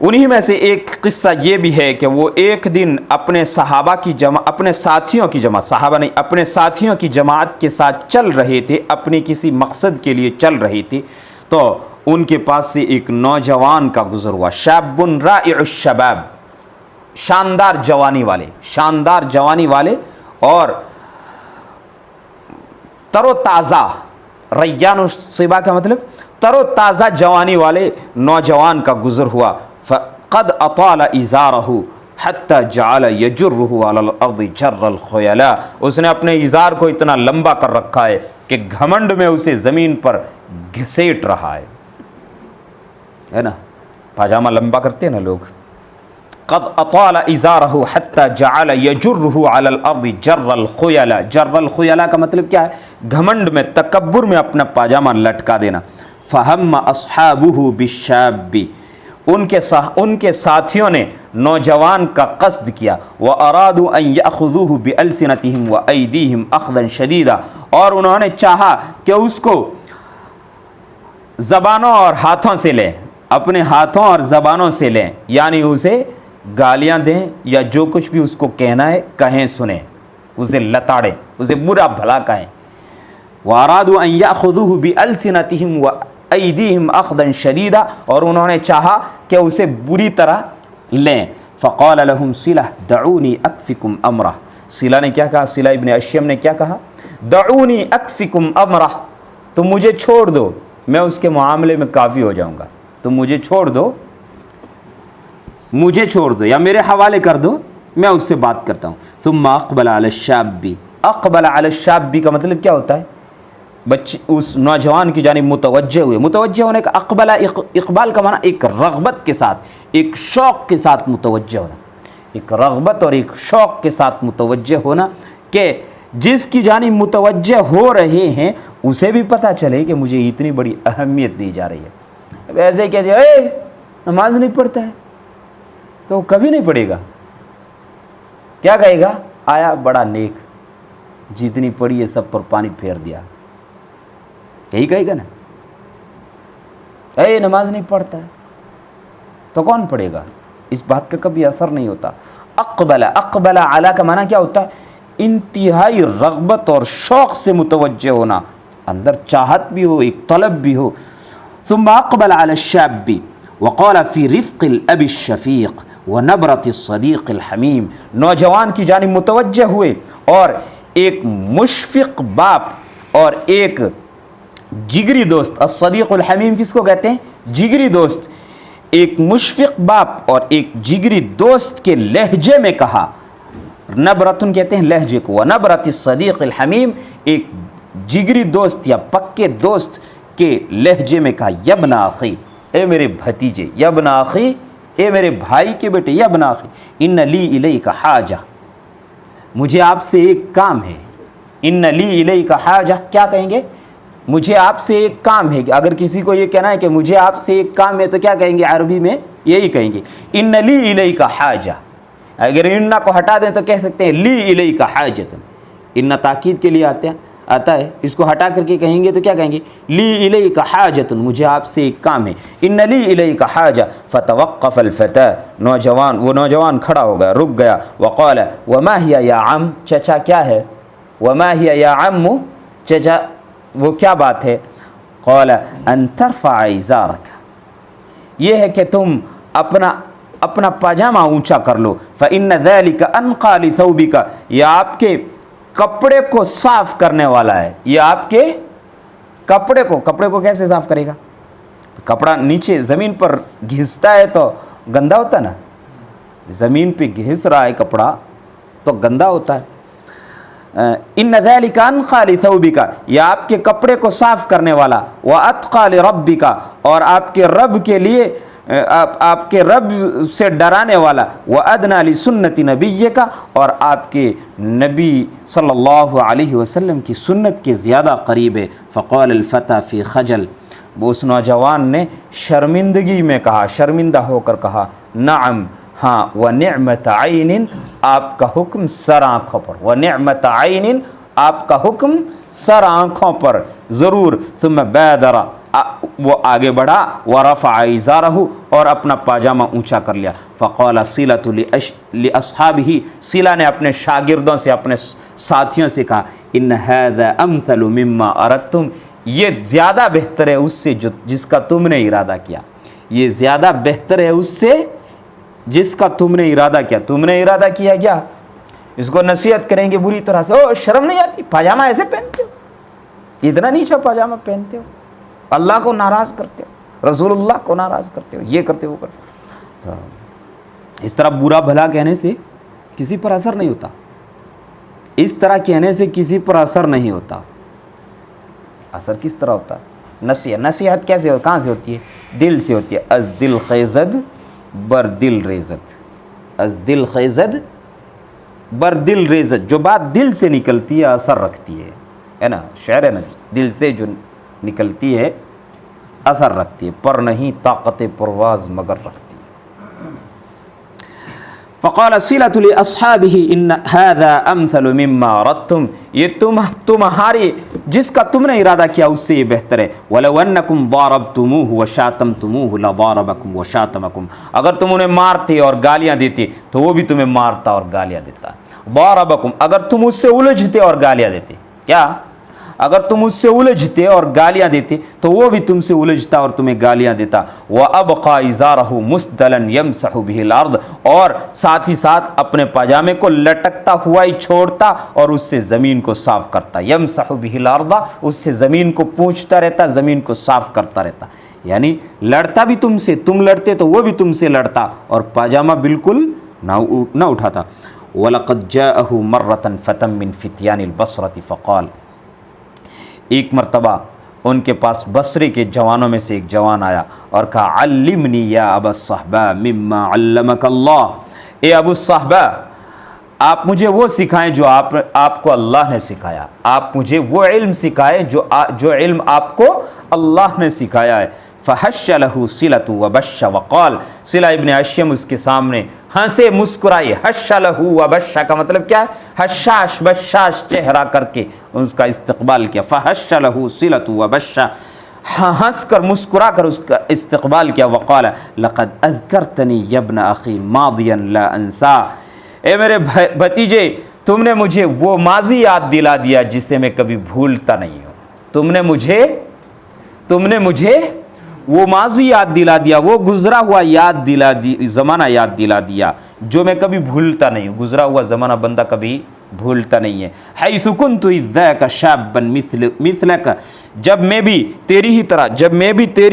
انہی میں سے ایک قصہ یہ بھی ہے کہ وہ ایک دن اپنے صحابہ کی اپنے ساتھیوں کی جماعت، صحابہ نہیں، اپنے ساتھیوں کی جماعت کے ساتھ چل رہے تھے، اپنے کسی مقصد کے لیے چل رہے تھے، تو ان کے پاس سے ایک نوجوان کا گزر ہوا۔ شاب رائع الشباب، شاندار جوانی والے، شاندار جوانی والے اور تر و تازہ، ریان الصبا کا مطلب تر و تازہ جوانی والے نوجوان کا گزر ہوا۔ فقد اطال ازارہ حتی جعل یجرہ علی الارض جر الخیلاء، اس نے اپنے ازار کو اتنا لمبا کر رکھا ہے کہ گھمنڈ میں اسے زمین پر گھسیٹ رہا ہے نا، پاجامہ لمبا کرتے ہیں نا لوگ۔ قد اطال ازارہ حتی جعل یجرہ علی الارض جر الخیلاء، جر الخیلاء کا مطلب کیا ہے؟ گھمنڈ میں، تکبر میں اپنا پاجامہ لٹکا دینا۔ فہم اصحابہ بالشاب، ان کے ساتھیوں نے نوجوان کا قصد کیا۔ وَأَرَادُوا أَن يَأْخُذُوهُ بِأَلْسِنَتِهِمْ وَأَيْدِيهِمْ أَخْذًا شَدِيدًا، اور انہوں نے چاہا کہ اس کو زبانوں اور ہاتھوں سے لیں، اپنے ہاتھوں اور زبانوں سے لیں، یعنی اسے گالیاں دیں یا جو کچھ بھی اس کو کہنا ہے کہیں، سنیں، اسے لتاڑیں، اسے برا بھلا کہیں۔ وَأَرَادُوا أَن يَأْخُذُوهُ بِأَلْسِنَتِهِمْ وَأَيْدِيهِمْ أَخْذًا شَدِيدًا، اور انہوں نے چاہا کہ اسے بری طرح لیں۔ فقال لهم صلہ دعونی اکفکم امرہ، صلہ نے کیا کہا؟ صلہ ابن اشیم نے کیا کہا؟ دعونی اکفکم امرہ، تم مجھے چھوڑ دو، میں اس کے معاملے میں کافی ہو جاؤں گا، تم مجھے چھوڑ دو، مجھے چھوڑ دو یا میرے حوالے کر دو، میں اس سے بات کرتا ہوں۔ ثم اقبل علی الشاب، اقبل علی الشاب کا مطلب کیا ہوتا ہے؟ بچے اس نوجوان کی جانب متوجہ ہوئے، متوجہ ہونے کا اقبال، اقبال کا معنی ایک رغبت کے ساتھ، ایک شوق کے ساتھ متوجہ ہونا، ایک رغبت اور ایک شوق کے ساتھ متوجہ ہونا کہ جس کی جانب متوجہ ہو رہے ہیں اسے بھی پتہ چلے کہ مجھے اتنی بڑی اہمیت دی جا رہی ہے۔ اب ایسے کہہ دیا اے نماز نہیں پڑھتا ہے تو وہ کبھی نہیں پڑھے گا، کیا کہے گا؟ آیا بڑا نیک، جتنی پڑھی ہے سب پر پانی پھیر دیا، یہی کہے گا نا۔ اے نماز نہیں پڑھتا ہے تو کون پڑھے گا؟ اس بات کا کبھی اثر نہیں ہوتا۔ اقبل، اقبل علی کا معنی کیا ہوتا ہے؟ انتہائی رغبت اور شوق سے متوجہ ہونا، اندر چاہت بھی ہو، ایک طلب بھی ہو۔ ثم اقبل علی الشاب وقال فی رفق الاب الشفیق ونبرۃ الصدیق الحمیم، نوجوان کی جانب متوجہ ہوئے اور ایک مشفق باپ اور ایک جگری دوست، الصدیق الحمیم کس کو کہتے ہیں؟ جگری دوست، ایک مشفق باپ اور ایک جگری دوست کے لہجے میں کہا، نبرتن کہتے ہیں لہجے کو، ونبرۃ الصدیق الحمیم ایک جگری دوست یا پکے دوست کے لہجے میں کہا، یبن اخی، اے میرے بھتیجے، یبن اخی، اے میرے بھائی کے بیٹے، یبن اخی، ان لی الیک حاجہ، مجھے آپ سے ایک کام ہے، ان لی الیک حاجہ، کیا کہیں گے؟ مجھے آپ سے ایک کام ہے. اگر کسی کو یہ کہنا ہے کہ مجھے آپ سے ایک کام ہے تو کیا کہیں گے عربی میں؟ یہی کہیں گے ان لی الیک حاجہ. اگر ان کو ہٹا دیں تو کہہ سکتے ہیں لی الیک حاجۃ. ان تاکید کے لیے آتا ہے، اس کو ہٹا کر کے کہیں گے تو کیا کہیں گے؟ لی الیک حاجۃ، مجھے آپ سے ایک کام ہے. ان لی الیک حاجہ فتوقف الفتى، وہ نوجوان کھڑا ہو گیا، رک گیا. وقال وما هي یا عم، چچا کیا ہے؟ وما هي یا عم، چچا وہ کیا بات ہے؟ قال ان ترفع ازارک، یہ ہے کہ تم اپنا پاجامہ اونچا کر لو. فإن ذلك انقى لثوبک، یہ آپ کے کپڑے کو صاف کرنے والا ہے. یہ آپ کے کپڑے کو کیسے صاف کرے گا؟ کپڑا نیچے زمین پر گھستا ہے تو گندا ہوتا ہے نا، زمین پہ گھس رہا ہے کپڑا تو گندا ہوتا ہے. ان ذلک انقى لثوبک، یہ آپ کے کپڑے کو صاف کرنے والا. واتقى لربک، اور آپ کے رب کے لیے آپ کے رب سے ڈرانے والا. وادنى لسنت نبیک، اور آپ کے نبی صلی اللہ علیہ وسلم کی سنت کے زیادہ قریب ہے. فقال الفتى فی خجل، وہ اس نوجوان نے شرمندگی میں کہا، شرمندہ ہو کر کہا، نعم، ہاں، وَنِعْمَةَ عَيْنٍ، آپ کا حکم سر آنکھوں پر. وَنِعْمَةَ عَيْنٍ، آپ کا حکم سر آنکھوں پر، ضرور. ثم بادر، وہ آگے بڑھا. ورفع ازارہ، اور اپنا پاجامہ اونچا کر لیا. فقال صلة لأصحابہ، صلہ نے اپنے شاگردوں سے، اپنے ساتھیوں سے کہا، ان هذا امثل مما اردتم، یہ زیادہ بہتر ہے اس سے جس کا تم نے ارادہ کیا. یہ زیادہ بہتر ہے اس سے جس کا تم نے ارادہ کیا. تم نے ارادہ کیا کیا؟ اس کو نصیحت کریں گے بری طرح سے، او شرم نہیں آتی، پاجامہ ایسے پہنتے ہو، اتنا نیچا پاجامہ پہنتے ہو، اللہ کو ناراض کرتے ہو، رسول اللہ کو ناراض کرتے ہو، یہ کرتے ہو، وہ کرتے ہو. تو اس طرح برا بھلا کہنے سے کسی پر اثر نہیں ہوتا. اس طرح کہنے سے کسی پر اثر نہیں ہوتا. اثر کس طرح ہوتا؟ نصیحت کیسے، کہاں سے ہوتی ہے؟ دل سے ہوتی ہے. از دل خیزد بر دل ریزت، از دل خیزد بر دل ریزت، جو بات دل سے نکلتی ہے اثر رکھتی ہے نا، شعر ہے نا، دل سے جو نکلتی ہے اثر رکھتی ہے، پر نہیں طاقت پرواز مگر رکھتی ہے. فقال صلة لأصحابہ ان هذا امثل مما اردتم، یہ تمہاری جس کا تم نے ارادہ کیا اس سے یہ بہتر ہے. ولو انکم ضاربتموہ وشاتمتموہ لضاربکم وشاتمکم، اگر تم انہیں مارتے اور گالیاں دیتے تو وہ بھی تمہیں مارتا اور گالیاں دیتا. ضاربکم، اگر تم اس سے الجھتے اور گالیاں دیتے، کیا؟ اگر تم اس سے الجھتے اور گالیاں دیتے تو وہ بھی تم سے الجھتا اور تمہیں گالیاں دیتا. وَأَبْقَى إِزَارَهُ مُسْدَلًا يَمْسَحُ بِهِ الْأَرْض، اور ساتھ ہی ساتھ اپنے پاجامے کو لٹکتا ہوا ہی چھوڑتا اور اس سے زمین کو صاف کرتا. يَمْسَحُ بِهِ الْأَرْض، اس سے زمین کو پونچھتا رہتا، زمین کو صاف کرتا رہتا. یعنی لڑتا بھی تم سے، تم لڑتے تو وہ بھی تم سے لڑتا اور پاجامہ بالکل نہ اٹھاتا. وَلَقَدْ جَاءَهُ مَرَّةً فَتًى مِّن فِتْيَانِ الْبَصْرَةِ فَقَالَ، ایک مرتبہ ان کے پاس بصرے کے جوانوں میں سے ایک جوان آیا اور کہا، علمنی یا ابا الصحبہ مما علمک اللہ، اے ابو الصحبہ آپ مجھے وہ سکھائیں جو آپ کو اللہ نے سکھایا. آپ مجھے وہ علم سکھائیں جو علم آپ کو اللہ نے سکھایا ہے. فحش له صلة وبش وقال، صلہ ابن اشیم اس کے سامنے ہنسے مسکرائے. حش له وبش کا مطلب کیا ہے؟ حشاش بشاش چہرہ کر کے اس کا استقبال کیا. فحش له صلة وبش، ہنس کر مسکرا کر اس کا استقبال کیا. وقال لقد اذکرتنی یا ابن اخی ماضیا لا انسا، اے میرے بھتیجے تم نے مجھے وہ ماضی یاد دلا دیا جسے میں کبھی بھولتا نہیں ہوں. تم نے مجھے وہ ماضی یاد دلا دیا، وہ گزرا ہوا یاد دلا زمانہ یاد دلا دیا جو میں کبھی بھولتا نہیں ہوں۔ گزرا ہوا زمانہ بندہ کبھی بھولتا نہیں ہے۔ حیث کنت اذ ذاک شابا مثلک، جب میں بھی تیری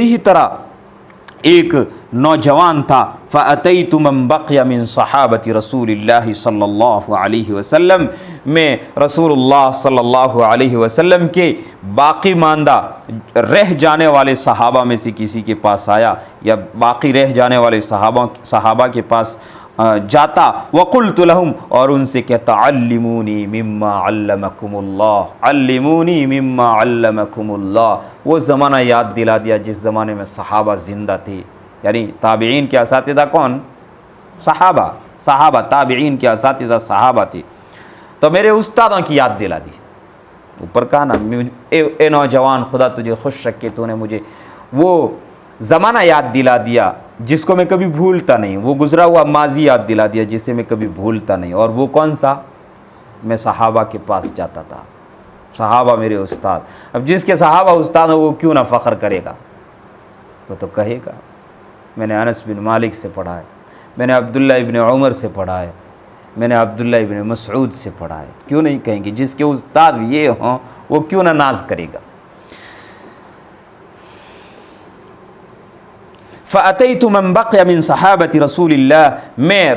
ہی طرح ایک نوجوان تھا۔ فأتیت من بقی من صحابۃ رسول اللہ صلی اللہ علیہ وسلم، میں رسول اللہ صلی اللہ علیہ وسلم کے باقی ماندہ رہ جانے والے صحابہ میں سے کسی کے پاس آیا، یا باقی رہ جانے والے صحابہ کے پاس جاتا۔ وقلت لهم، اور ان سے کہتا علمونی مما علمکم اللہ، علمونی مما علمکم اللہ۔ وہ زمانہ یاد دلا دیا جس زمانے میں صحابہ زندہ تھے، یعنی تابعین کے اساتذہ کون؟ صحابہ تابعین کے اساتذہ صحابہ تھے، تو میرے استادوں کی یاد دلا دی۔ اوپر کہا نا اے نوجوان، خدا تجھے خوش رکھے، تو نے مجھے وہ زمانہ یاد دلا دیا جس کو میں کبھی بھولتا نہیں، وہ گزرا ہوا ماضی یاد دلا دیا جسے میں کبھی بھولتا نہیں۔ اور وہ کون سا؟ میں صحابہ کے پاس جاتا تھا، صحابہ میرے استاد۔ اب جس کے صحابہ استاد ہو وہ کیوں نہ فخر کرے گا، وہ تو کہے گا میں نے انس بن مالک سے پڑھا ہے، میں نے عبداللہ ابن عمر سے پڑھا ہے، میں نے عبداللہ ابن مسعود سے پڑھا ہے، کیوں نہیں کہیں گے؟ جس کے استاد یہ ہوں وہ کیوں نہ ناز کرے گا۔ فأتیت من بقی من صحابۃ رسول اللہ، میں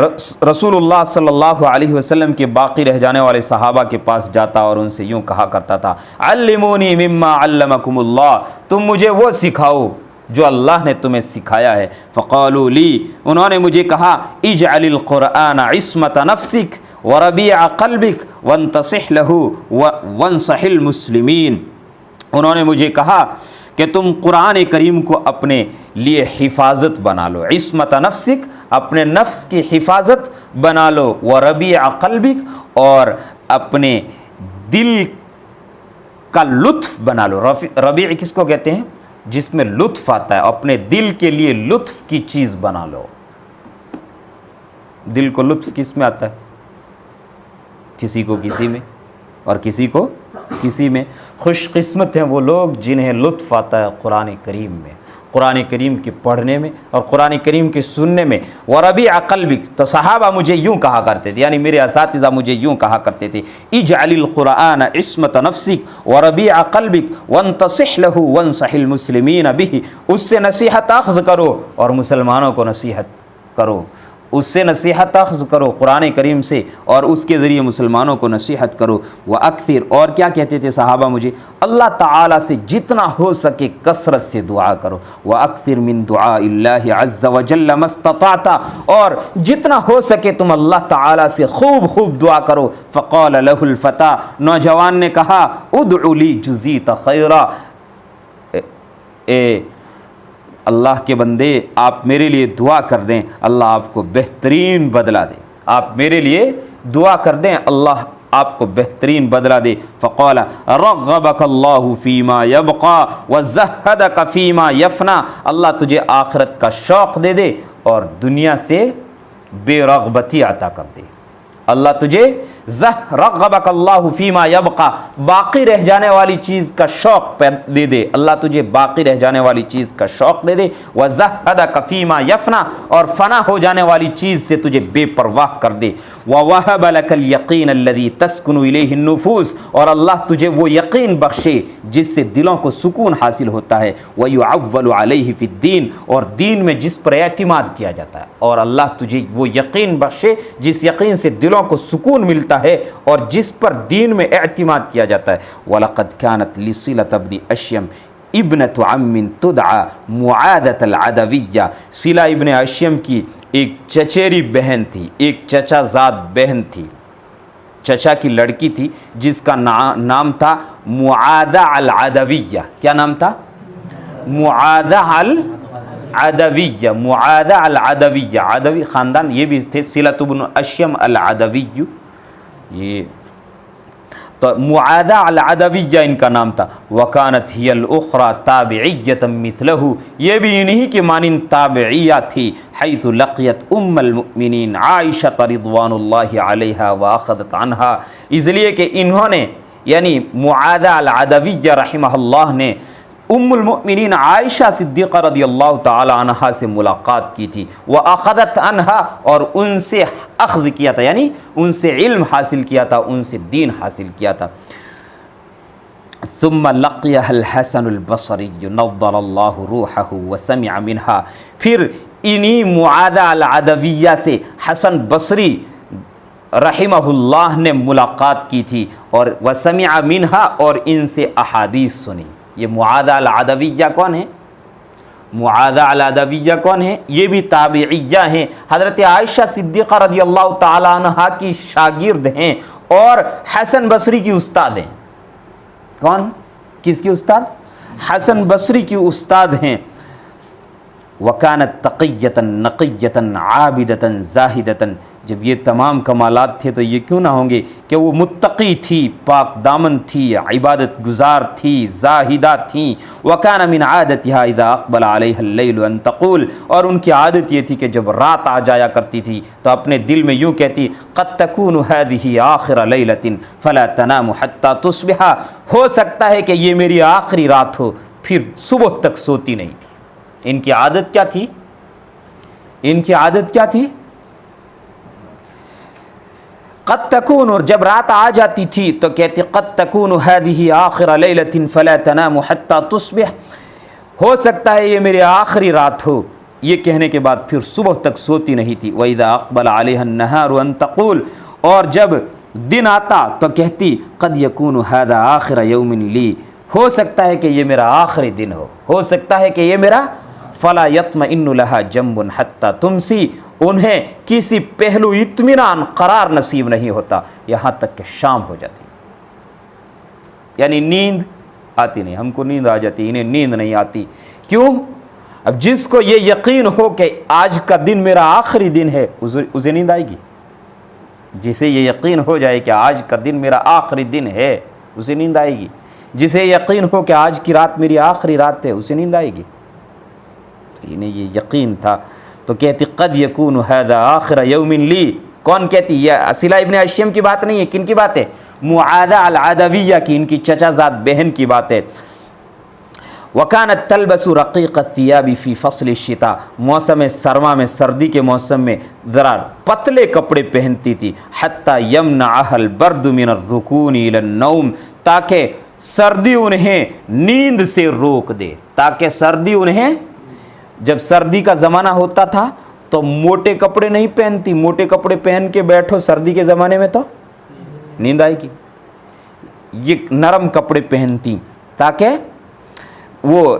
رسول اللہ صلی اللہ علیہ وسلم کے باقی رہ جانے والے صحابہ کے پاس جاتا اور ان سے یوں کہا کرتا تھا علمونی مما علمکم اللہ، تم مجھے وہ سکھاؤ جو اللہ نے تمہیں سکھایا ہے۔ فقالوا لی، انہوں نے مجھے کہا اجعل القرآن عصمت نفسک وربیع قلبک وانتصح لہ وانصح المسلمین، انہوں نے مجھے کہا کہ تم قرآن کریم کو اپنے لیے حفاظت بنا لو، عصمت نفسک، اپنے نفس کی حفاظت بنا لو، وربیع قلبک، اور اپنے دل کا لطف بنا لو۔ ربیع کس کو کہتے ہیں؟ جس میں لطف آتا ہے، اپنے دل کے لیے لطف کی چیز بنا لو۔ دل کو لطف کس میں آتا ہے؟ کسی کو کسی میں اور کسی کو کسی میں۔ خوش قسمت ہیں وہ لوگ جنہیں لطف آتا ہے قرآن کریم میں، قرآن کریم کے پڑھنے میں اور قرآن کریم کے سننے میں۔ وربیع قلبک، تو صحابہ مجھے یوں کہا کرتے تھے، یعنی میرے اساتذہ مجھے یوں کہا کرتے تھے اجعل القرآن عصمت نفسک وربیع قلبک وانتصح لہ وانصح المسلمین بہ، اس سے نصیحت اخذ کرو اور مسلمانوں کو نصیحت کرو، اس سے نصیحت اخذ کرو قرآن کریم سے، اور اس کے ذریعے مسلمانوں کو نصیحت کرو۔ وَأَكْثِرْ، اور کیا کہتے تھے صحابہ مجھے؟ اللہ تعالیٰ سے جتنا ہو سکے کثرت سے دعا کرو۔ وَأَكْثِرْ مِن دُعَاءِ اللَّهِ عَزَّ وَجَلَّ مَا اسْتَطَعْتَ، اور جتنا ہو سکے تم اللہ تعالیٰ سے خوب دعا کرو۔ فَقَالَ لَهُ الْفَتَى، نوجوان نے کہا اُدْعُ لِي جُزِيتَ خَيْرًا، اے اللہ کے بندے آپ میرے لیے دعا کر دیں، اللہ آپ کو بہترین بدلہ دے، آپ میرے لیے دعا کر دیں، اللہ آپ کو بہترین بدلہ دے۔ فقال رغبک اللہ فیما یبقى وزہدک فیما یفنا، اللہ تجھے آخرت کا شوق دے دے اور دنیا سے بے رغبتی عطا کر دے۔ اللہ تجھے رغبک اللہ فیما یبقى، باقی رہ جانے والی چیز کا شوق دے دے، اللہ تجھے باقی رہ جانے والی چیز کا شوق دے دے۔ وزہدک فیما یفنا، اور فنا ہو جانے والی چیز سے تجھے بے پرواہ کر دے۔ ووہب لک الیقین الذی تسکن الیہ النفوس، اور اللہ تجھے وہ یقین بخشے جس سے دلوں کو سکون حاصل ہوتا ہے۔ ویعول علیہ فی الدین، اور دین میں جس پر اعتماد کیا جاتا ہے، اور اللہ تجھے وہ یقین بخشے جس یقین سے دلوں کو سکون ملتا ہے اور جس پر دین میں اعتماد کیا جاتا ہے۔ وَلَقَدْ كَانَتْ لِصِلَةَ بْنِ أَشْيَمْ ابنۃ عم تدعى معاذۃ العدویہ، صلہ ابن اشیم کی ایک چچیری بہن تھی، ایک چچا زاد بہن تھی، چچا کی لڑکی تھی جس کا نام تھا معاذہ العدویہ۔ کیا نام تھا؟ معاذہ العدویہ، معاذہ العدویہ، عدوی خاندان، یہ بھی تھے صلۃ بن اشیم العدوی، یہ تو معاذہ العدویہ ان کا نام تھا۔ وکانت ہی الاخری تابعیۃ مثلہ، یہ بھی انہی کے مانند تابعیہ تھی۔ حیث لقیت ام المؤمنین عائشہ رضوان اللہ علیہا واخذت عنہا، اس لیے کہ انہوں نے یعنی معاذہ العدویہ رحمہ اللہ نے ام المؤمنین عائشہ صدیقہ رضی اللہ تعالی عنہا سے ملاقات کی تھی، وَأَخَذَتْ عَنْهَا، اور ان سے اخذ کیا تھا، یعنی ان سے علم حاصل کیا تھا، ان سے دین حاصل کیا تھا۔ ثم لقيها الحسن البصری نضر اللہ روحہ وسمع منها، پھر انہی معاذہ العدویہ سے حسن بصری رحمہ اللہ نے ملاقات کی تھی، اور وسمع منها، اور ان سے احادیث سنی۔ یہ معاذہ العدویہ کون ہے؟ معاذہ العدویہ کون ہے؟ یہ بھی تابعیہ ہیں، حضرت عائشہ صدیقہ رضی اللہ تعالی عنہا کی شاگرد ہیں اور حسن بصری کی استاد ہیں۔ کون؟ کس کی استاد؟ حسن بصری کی استاد ہیں۔ وَكَانَتْ تَقِيَّةً نَقِيَّةً عَابِدَةً زَاہِدَةً، جب یہ تمام کمالات تھے تو یہ کیوں نہ ہوں گے کہ وہ متقی تھی، پاک دامن تھی، عبادت گزار تھی، زاہدہ تھیں۔ وَكَانَ مِنْ عَادَتِهَا إِذَا أَقْبَلَ عَلَيْهَا اللَّيْلُ أَن تَقُولَ، اور ان کی عادت یہ تھی کہ جب رات آ جایا کرتی تھی تو اپنے دل میں یوں کہتی، قد تكون هذه آخر ليلة فلا تنام حتى تصبح، ہو سکتا ہے کہ یہ میری آخری رات ہو، پھر صبح تک سوتی نہیں تھی۔ ان کی عادت کیا تھی؟ ان کی عادت کیا تھی؟ قد تکون، اور جب رات آ جاتی تھی تو کہتی قد تکون هذه آخر لیلۃ فلا تنام حتى تصبح، ہو سکتا ہے یہ میری آخری رات ہو، یہ کہنے کے بعد پھر صبح تک سوتی نہیں تھی۔ وَإِذَا أَقْبَلَ عَلَيْهَا النَّهَارُ أَن تَقُولَ، اور جب دن آتا تو کہتی قد يكون هذا آخر يوم لي، ہو سکتا ہے کہ یہ میرا آخری دن ہو سکتا ہے کہ یہ میرا فلا يطمئن لها جنب حتى تمسی، انہیں کسی پہلو اطمینان قرار نصیب نہیں ہوتا یہاں تک کہ شام ہو جاتی، یعنی نیند آتی نہیں۔ ہم کو نیند آ جاتی، انہیں نیند نہیں آتی۔ کیوں؟ اب جس کو یہ یقین ہو کہ آج کا دن میرا آخری دن ہے، اسے نیند آئے گی؟ جسے یہ یقین ہو جائے کہ آج کا دن میرا آخری دن ہے، اسے نیند آئے گی؟ جسے یقین ہو کہ آج کی رات میری آخری رات ہے، اسے نیند آئے گی؟ انہیں یہ یقین تھا تو کہتی قد یکون ھذا آخر یوم لی۔ کون کہتی؟ یہ صلہ ابن اشیم کی بات نہیں ہے، کن کی بات ہے؟ معاذہ العدویہ کی، ان کی چچا زاد بہن کی بات ہے۔ وَكَانَتْ تَلْبَسُ رَقِيقَ الثِّيَابِ فِي فَصْلِ الشِّتَاءِ، موسم سرما میں، سردی کے موسم میں ذرا پتلے کپڑے پہنتی تھی۔ حَتَّى يَمْنَعَهَا الْبَرْدُ مِنَ الرُّكُونِ إِلَى النَّوْمِ، تاکہ سردی انہیں نیند سے روک دے، تاکہ سردی انہیں، جب سردی کا زمانہ ہوتا تھا تو موٹے کپڑے نہیں پہنتی، موٹے کپڑے پہن کے بیٹھو سردی کے زمانے میں تو نیند آئے گی، یہ نرم کپڑے پہنتی تاکہ وہ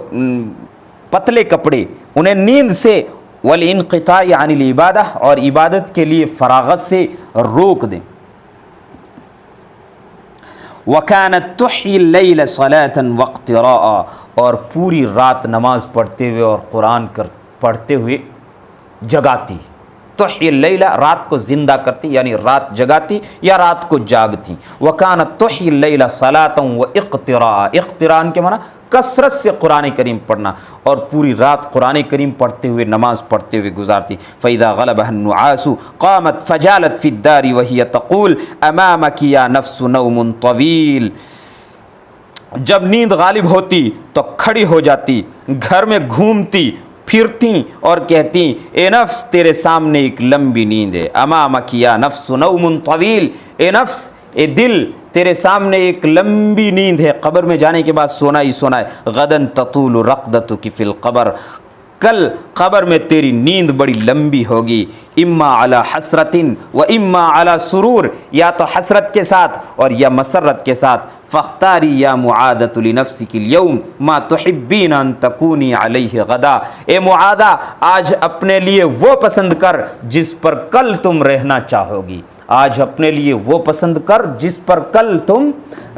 پتلے کپڑے انہیں نیند سے والانقطاع عن العبادہ، اور عبادت کے لیے فراغت سے روک دیں۔ وَكَانَتْ تُحْيِي اللَّيْلَ صَلَاةً وَاقْتِرَاءً، اور پوری رات نماز پڑھتے ہوئے اور قرآن پڑھتے ہوئے جگاتی۔ تحیی اللیل، رات کو زندہ کرتی، یعنی رات جگاتی یا رات کو جاگتی۔ وَكَانَتْ تُحْيِي اللَّيْلَ صَلَاةً وَاِقْتِرَاءً، اقتران کے معنی کثرت سے قرآن کریم پڑھنا، اور پوری رات قرآن کریم پڑھتے ہوئے نماز پڑھتے ہوئے گزارتی۔ فَإِذَا غَلَبَهَا النُّعَاسُ قَامَتْ فَجَالَتْ فِي الدَّارِ وَهِيَ تَقُولُ أَمَامَكِ يَا نَفْسُ نَوْمٌ طَوِيلٌ، جب نیند غالب ہوتی تو کھڑی ہو جاتی، گھر میں گھومتی پھرتی اور کہتی اے نفس تیرے سامنے ایک لمبی نیند ہے۔ امامک یا نفس نوم طویل، اے نفس، اے دل، تیرے سامنے ایک لمبی نیند ہے، قبر میں جانے کے بعد سونا ہی سونا ہے۔ غدن تطول رقدتک فی القبر، کل قبر میں تیری نیند بڑی لمبی ہوگی۔ اما علی حسرت و اما علی سرور، یا تو حسرت کے ساتھ اور یا مسرت کے ساتھ۔ فاختاری یا معاذۃ لنفسک اليوم ما تحبین ان تکونی علیہ غدا، اے معاذہ آج اپنے لیے وہ پسند کر جس پر کل تم رہنا چاہو گی، آج اپنے لیے وہ پسند کر جس پر کل تم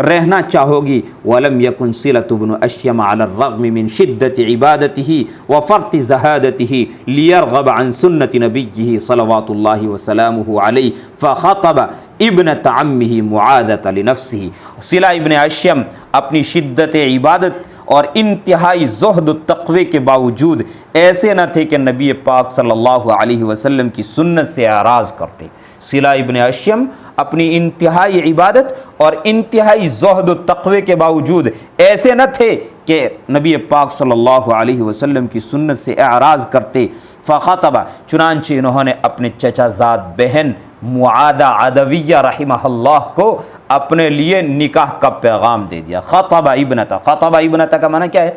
رہنا چاہو گی۔ وَلَمْ يَكُنْ صِلَةُ بْنُ أَشْيَمَ عَلَى الرَّغْمِ مِنْ شِدَّةِ عِبَادَتِهِ وَفَرْطِ زَهَادَتِهِ لِيَرْغَبَ عَنْ سُنَّةِ نَبِيِّهِ صَلَوَاتُ اللَّهِ وَسَلَامُهُ عَلَيْهِ فَخَطَبَ ابنة عمه معاذة لنفسه۔ صلہ ابن اشیم اپنی شدت عبادت اور انتہائی زہد و تقوی کے باوجود ایسے نہ تھے کہ نبی پاک صلی اللہ علیہ وسلم کی سنت سے اعراض کرتے۔ صلہ ابن اشیم اپنی انتہائی عبادت اور انتہائی زہد و تقوی کے باوجود ایسے نہ تھے کہ نبی پاک صلی اللہ علیہ وسلم کی سنت سے اعراض کرتے، فخطب، چنانچہ انہوں نے اپنے چچا زاد بہن معاذہ عدویہ رحمہ اللہ کو اپنے لیے نکاح کا پیغام دے دیا۔ خطب ابنتہ، خطب ابنتہ کا معنی کیا ہے؟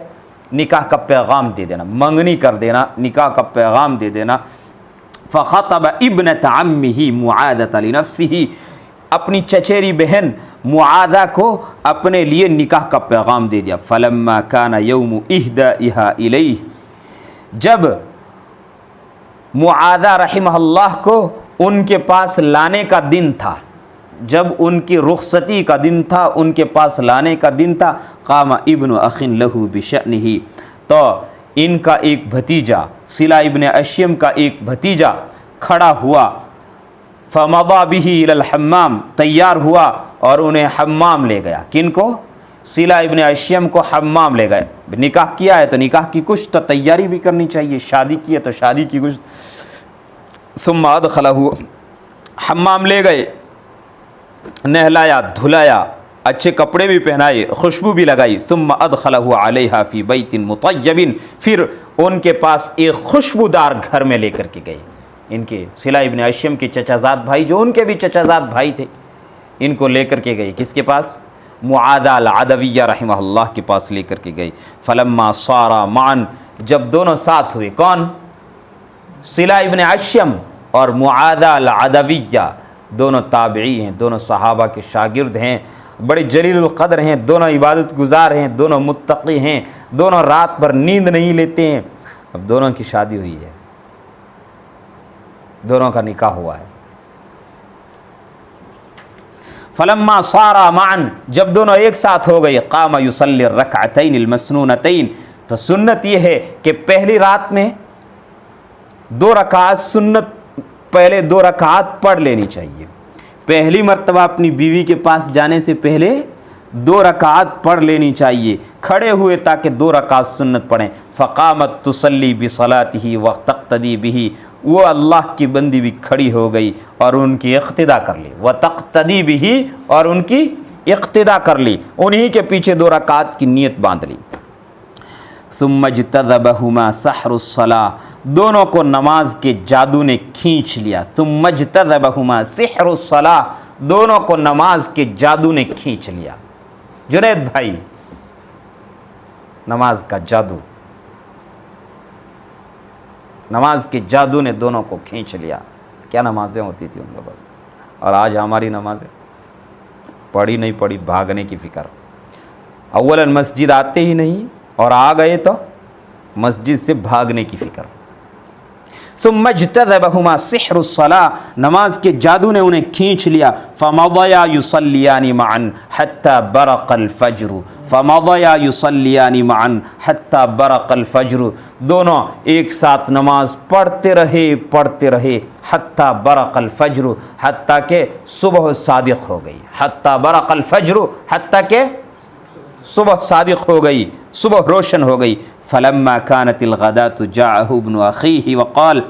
نکاح کا پیغام دے دینا، منگنی کر دینا، نکاح کا پیغام دے دینا۔ فخطب ابنت عمہ معاذہ لنفسہ، اپنی چچیری بہن معاذہ کو اپنے لیے نکاح کا پیغام دے دیا۔ فلما کان یوم اہدائہا الیہ، جب معاذہ رحمہ اللہ کو ان کے پاس لانے کا دن تھا، جب ان کی رخصتی کا دن تھا، ان کے پاس لانے کا دن تھا، قام ابن اخ لہ بشأنہ، تو ان کا ایک بھتیجا، صلہ ابن اشیم کا ایک بھتیجا کھڑا ہوا، فمضى به الى الحمام، تیار ہوا اور انہیں حمام لے گیا۔ کن کو؟ صلہ ابن اشیم کو حمام لے گئے۔ نکاح کیا ہے تو نکاح کی کچھ تو تیاری بھی کرنی چاہیے، شادی کی ہے تو شادی کی کچھ۔ ثم ادخلہ، حمام لے گئے، نہلایا دھلایا، اچھے کپڑے بھی پہنائے، خوشبو بھی لگائی۔ ثم ادخلہ علیہا فی بیت مطیب، پھر ان کے پاس ایک خوشبودار گھر میں لے کر کے گئے۔ ان کے صلہ ابن اشیم کے چچا زاد بھائی، جو ان کے بھی چچا زاد بھائی تھے، ان کو لے کر کے گئے۔ کس کے پاس؟ معاذہ العدویہ رحمہ اللہ کے پاس لے کر کے گئے۔ فلما صارا معا، جب دونوں ساتھ ہوئے، کون؟ صلہ ابن اشیم اور معاذہ العدویہ، دونوں تابعی ہیں، دونوں صحابہ کے شاگرد ہیں، بڑے جلیل القدر ہیں، دونوں عبادت گزار ہیں، دونوں متقی ہیں، دونوں رات بھر نیند نہیں لیتے ہیں۔ اب دونوں کی شادی ہوئی ہے، دونوں کا نکاح ہوا ہے۔ فلما صارا معا، جب دونوں ایک ساتھ ہو گئے، قام یصلی الرکعتین المسنونتین، تو سنت یہ ہے کہ پہلی رات میں 2 رکعت سنت، پہلے 2 رکعت پڑھ لینی چاہیے۔ پہلی مرتبہ اپنی بیوی کے پاس جانے سے پہلے 2 رکعت پڑھ لینی چاہیے، کھڑے ہوئے تاکہ 2 رکعت سنت پڑھیں۔ فقامت تصلی بصلاتہ وتقتدی بہ، وہ اللہ کی بندی بھی کھڑی ہو گئی اور ان کی اقتدا کر لی، وتقتدی بہ، اور ان کی اقتدا کر لی، انہی کے پیچھے 2 رکعت کی نیت باندھ لی۔ ثم اجتذبہما سحر الصلاۃ، دونوں کو نماز کے جادو نے کھینچ لیا۔ ثم اجتذبہما سحر الصلاۃ، دونوں کو نماز کے جادو نے کھینچ لیا۔ جنید بھائی، نماز کا جادو، نماز کے جادو نے دونوں کو کھینچ لیا۔ کیا نمازیں ہوتی تھی ان لوگوں، اور آج ہماری نمازیں، پڑھی نہیں پڑھی بھاگنے کی فکر، اولاً مسجد آتے ہی نہیں، اور آ گئے تو مسجد سے بھاگنے کی فکر۔ ثم اجتذبہما سحر الصلاۃ، نماز کے جادو نے انہیں کھینچ لیا۔ فمضیا یصلیان معا حتی برق الفجر، فمضیا یصلیان معا حتی برق الفجر، دونوں ایک ساتھ نماز پڑھتے رہے حتی برق الفجر، حتیٰ کہ صبح صادق ہو گئی۔ حتی برق الفجر، حتیٰ کہ صبح صادق ہو گئی، صبح روشن ہو گئی۔ فلما كانت الغداة جاءه ابن اخیہ وقال،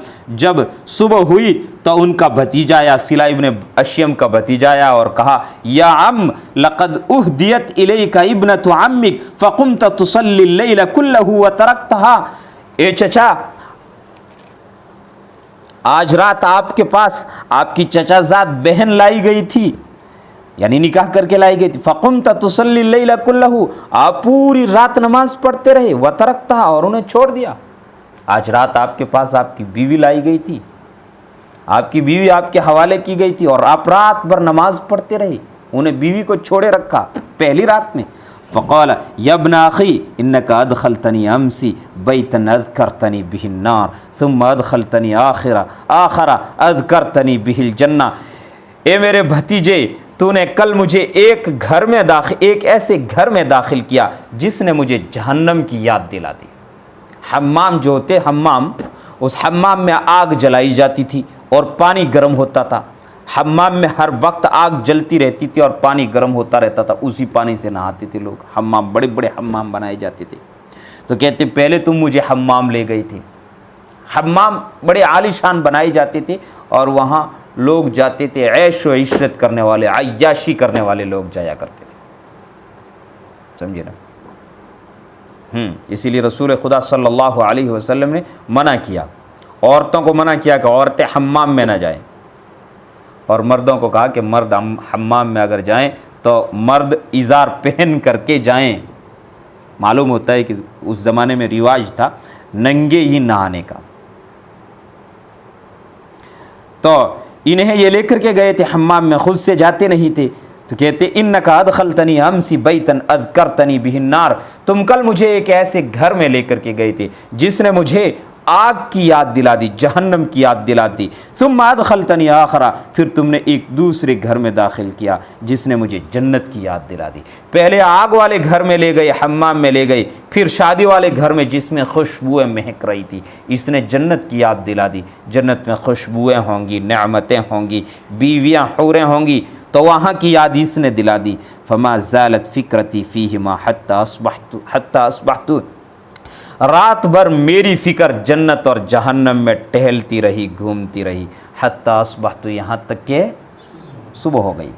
جب صبح ہوئی تو ان کا بھتیجا یا صلہ ابن اشیم کا بھتیجا آیا اور کہا، یا عم لقد اہدیت الیک ابنۃ عمک فقمت تصلی اللیل کلہ وترکتها، اے چچا، آج رات آپ کے پاس آپ کی چچا زاد بہن لائی گئی تھی، یعنی نکاح کر کے لائی گئی تھی۔ فقمت تصلی اللیل کلہ، آپ پوری رات نماز پڑھتے رہے، وترکتها، اور انہیں چھوڑ دیا۔ آج رات آپ کے پاس آپ کی بیوی لائی گئی تھی، آپ کی بیوی آپ کے حوالے کی گئی تھی، اور آپ رات بھر نماز پڑھتے رہے، انہیں بیوی کو چھوڑے رکھا پہلی رات میں۔ فقال یا ابن اخی انک ادخلتنی امسی بیتا اذکرتنی بہ النار ثم ادخلتنی آخر اذکرتنی بہ الجنہ، اے میرے بھتیجے، تو نے کل مجھے ایک ایسے گھر میں داخل کیا جس نے مجھے جہنم کی یاد دلا دی۔ حمام جو ہوتے، حمام، اس حمام میں آگ جلائی جاتی تھی اور پانی گرم ہوتا تھا۔ حمام میں ہر وقت آگ جلتی رہتی تھی اور پانی گرم ہوتا رہتا تھا، اسی پانی سے نہاتے تھے لوگ۔ حمام، بڑے بڑے حمام بنائے جاتے تھے۔ تو کہتے پہلے تم مجھے حمام لے گئی تھی۔ حمام بڑے عالی شان بنائے جاتے تھے اور وہاں لوگ جاتے تھے، عیش و عشرت کرنے والے، عیاشی کرنے والے لوگ جایا کرتے تھے، سمجھے نا۔ اسی لیے رسول خدا صلی اللہ علیہ وسلم نے منع کیا، عورتوں کو منع کیا کہ عورتیں حمام میں نہ جائیں، اور مردوں کو کہا کہ مرد حمام میں اگر جائیں تو مرد ازار پہن کر کے جائیں۔ معلوم ہوتا ہے کہ اس زمانے میں رواج تھا ننگے ہی نہانے کا۔ تو انہیں یہ لے کر کے گئے تھے حمام میں، خود سے جاتے نہیں تھے، تو کہتے انک ادخلتنی امسی بیتن اذکرتنی بہ النار، تم کل مجھے ایک ایسے گھر میں لے کر کے گئے تھے جس نے مجھے آگ کی یاد دلا دی، جہنم کی یاد دلا دی، ثم ادخلتنی آخرا، پھر تم نے ایک دوسرے گھر میں داخل کیا جس نے مجھے جنت کی یاد دلا دی۔ پہلے آگ والے گھر میں لے گئے، حمام میں لے گئے، پھر شادی والے گھر میں جس میں خوشبوئیں مہک رہی تھی، اس نے جنت کی یاد دلا دی۔ جنت میں خوشبوئیں ہوں گی، نعمتیں ہوں گی، بیویاں حوریں ہوں گی، تو وہاں کی یاد اس نے دلا دی۔ فما زالت فکرتی فیہما حتی اصبحت، رات بھر میری فکر جنت اور جہنم میں ٹہلتی رہی، گھومتی رہی، حتی اصبحت، یہاں تک کہ صبح ہو گئی۔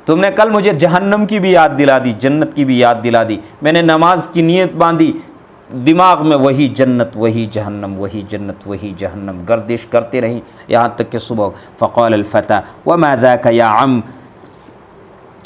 تم نے کل مجھے جہنم کی بھی یاد دلا دی، جنت کی بھی یاد دلا دی، میں نے نماز کی نیت باندھی، دماغ میں وہی جنت وہی جہنم، وہی جنت وہی جہنم، گردش کرتے رہی یہاں تک کہ صبح۔ فقال الفتى وما ذاك يا عم،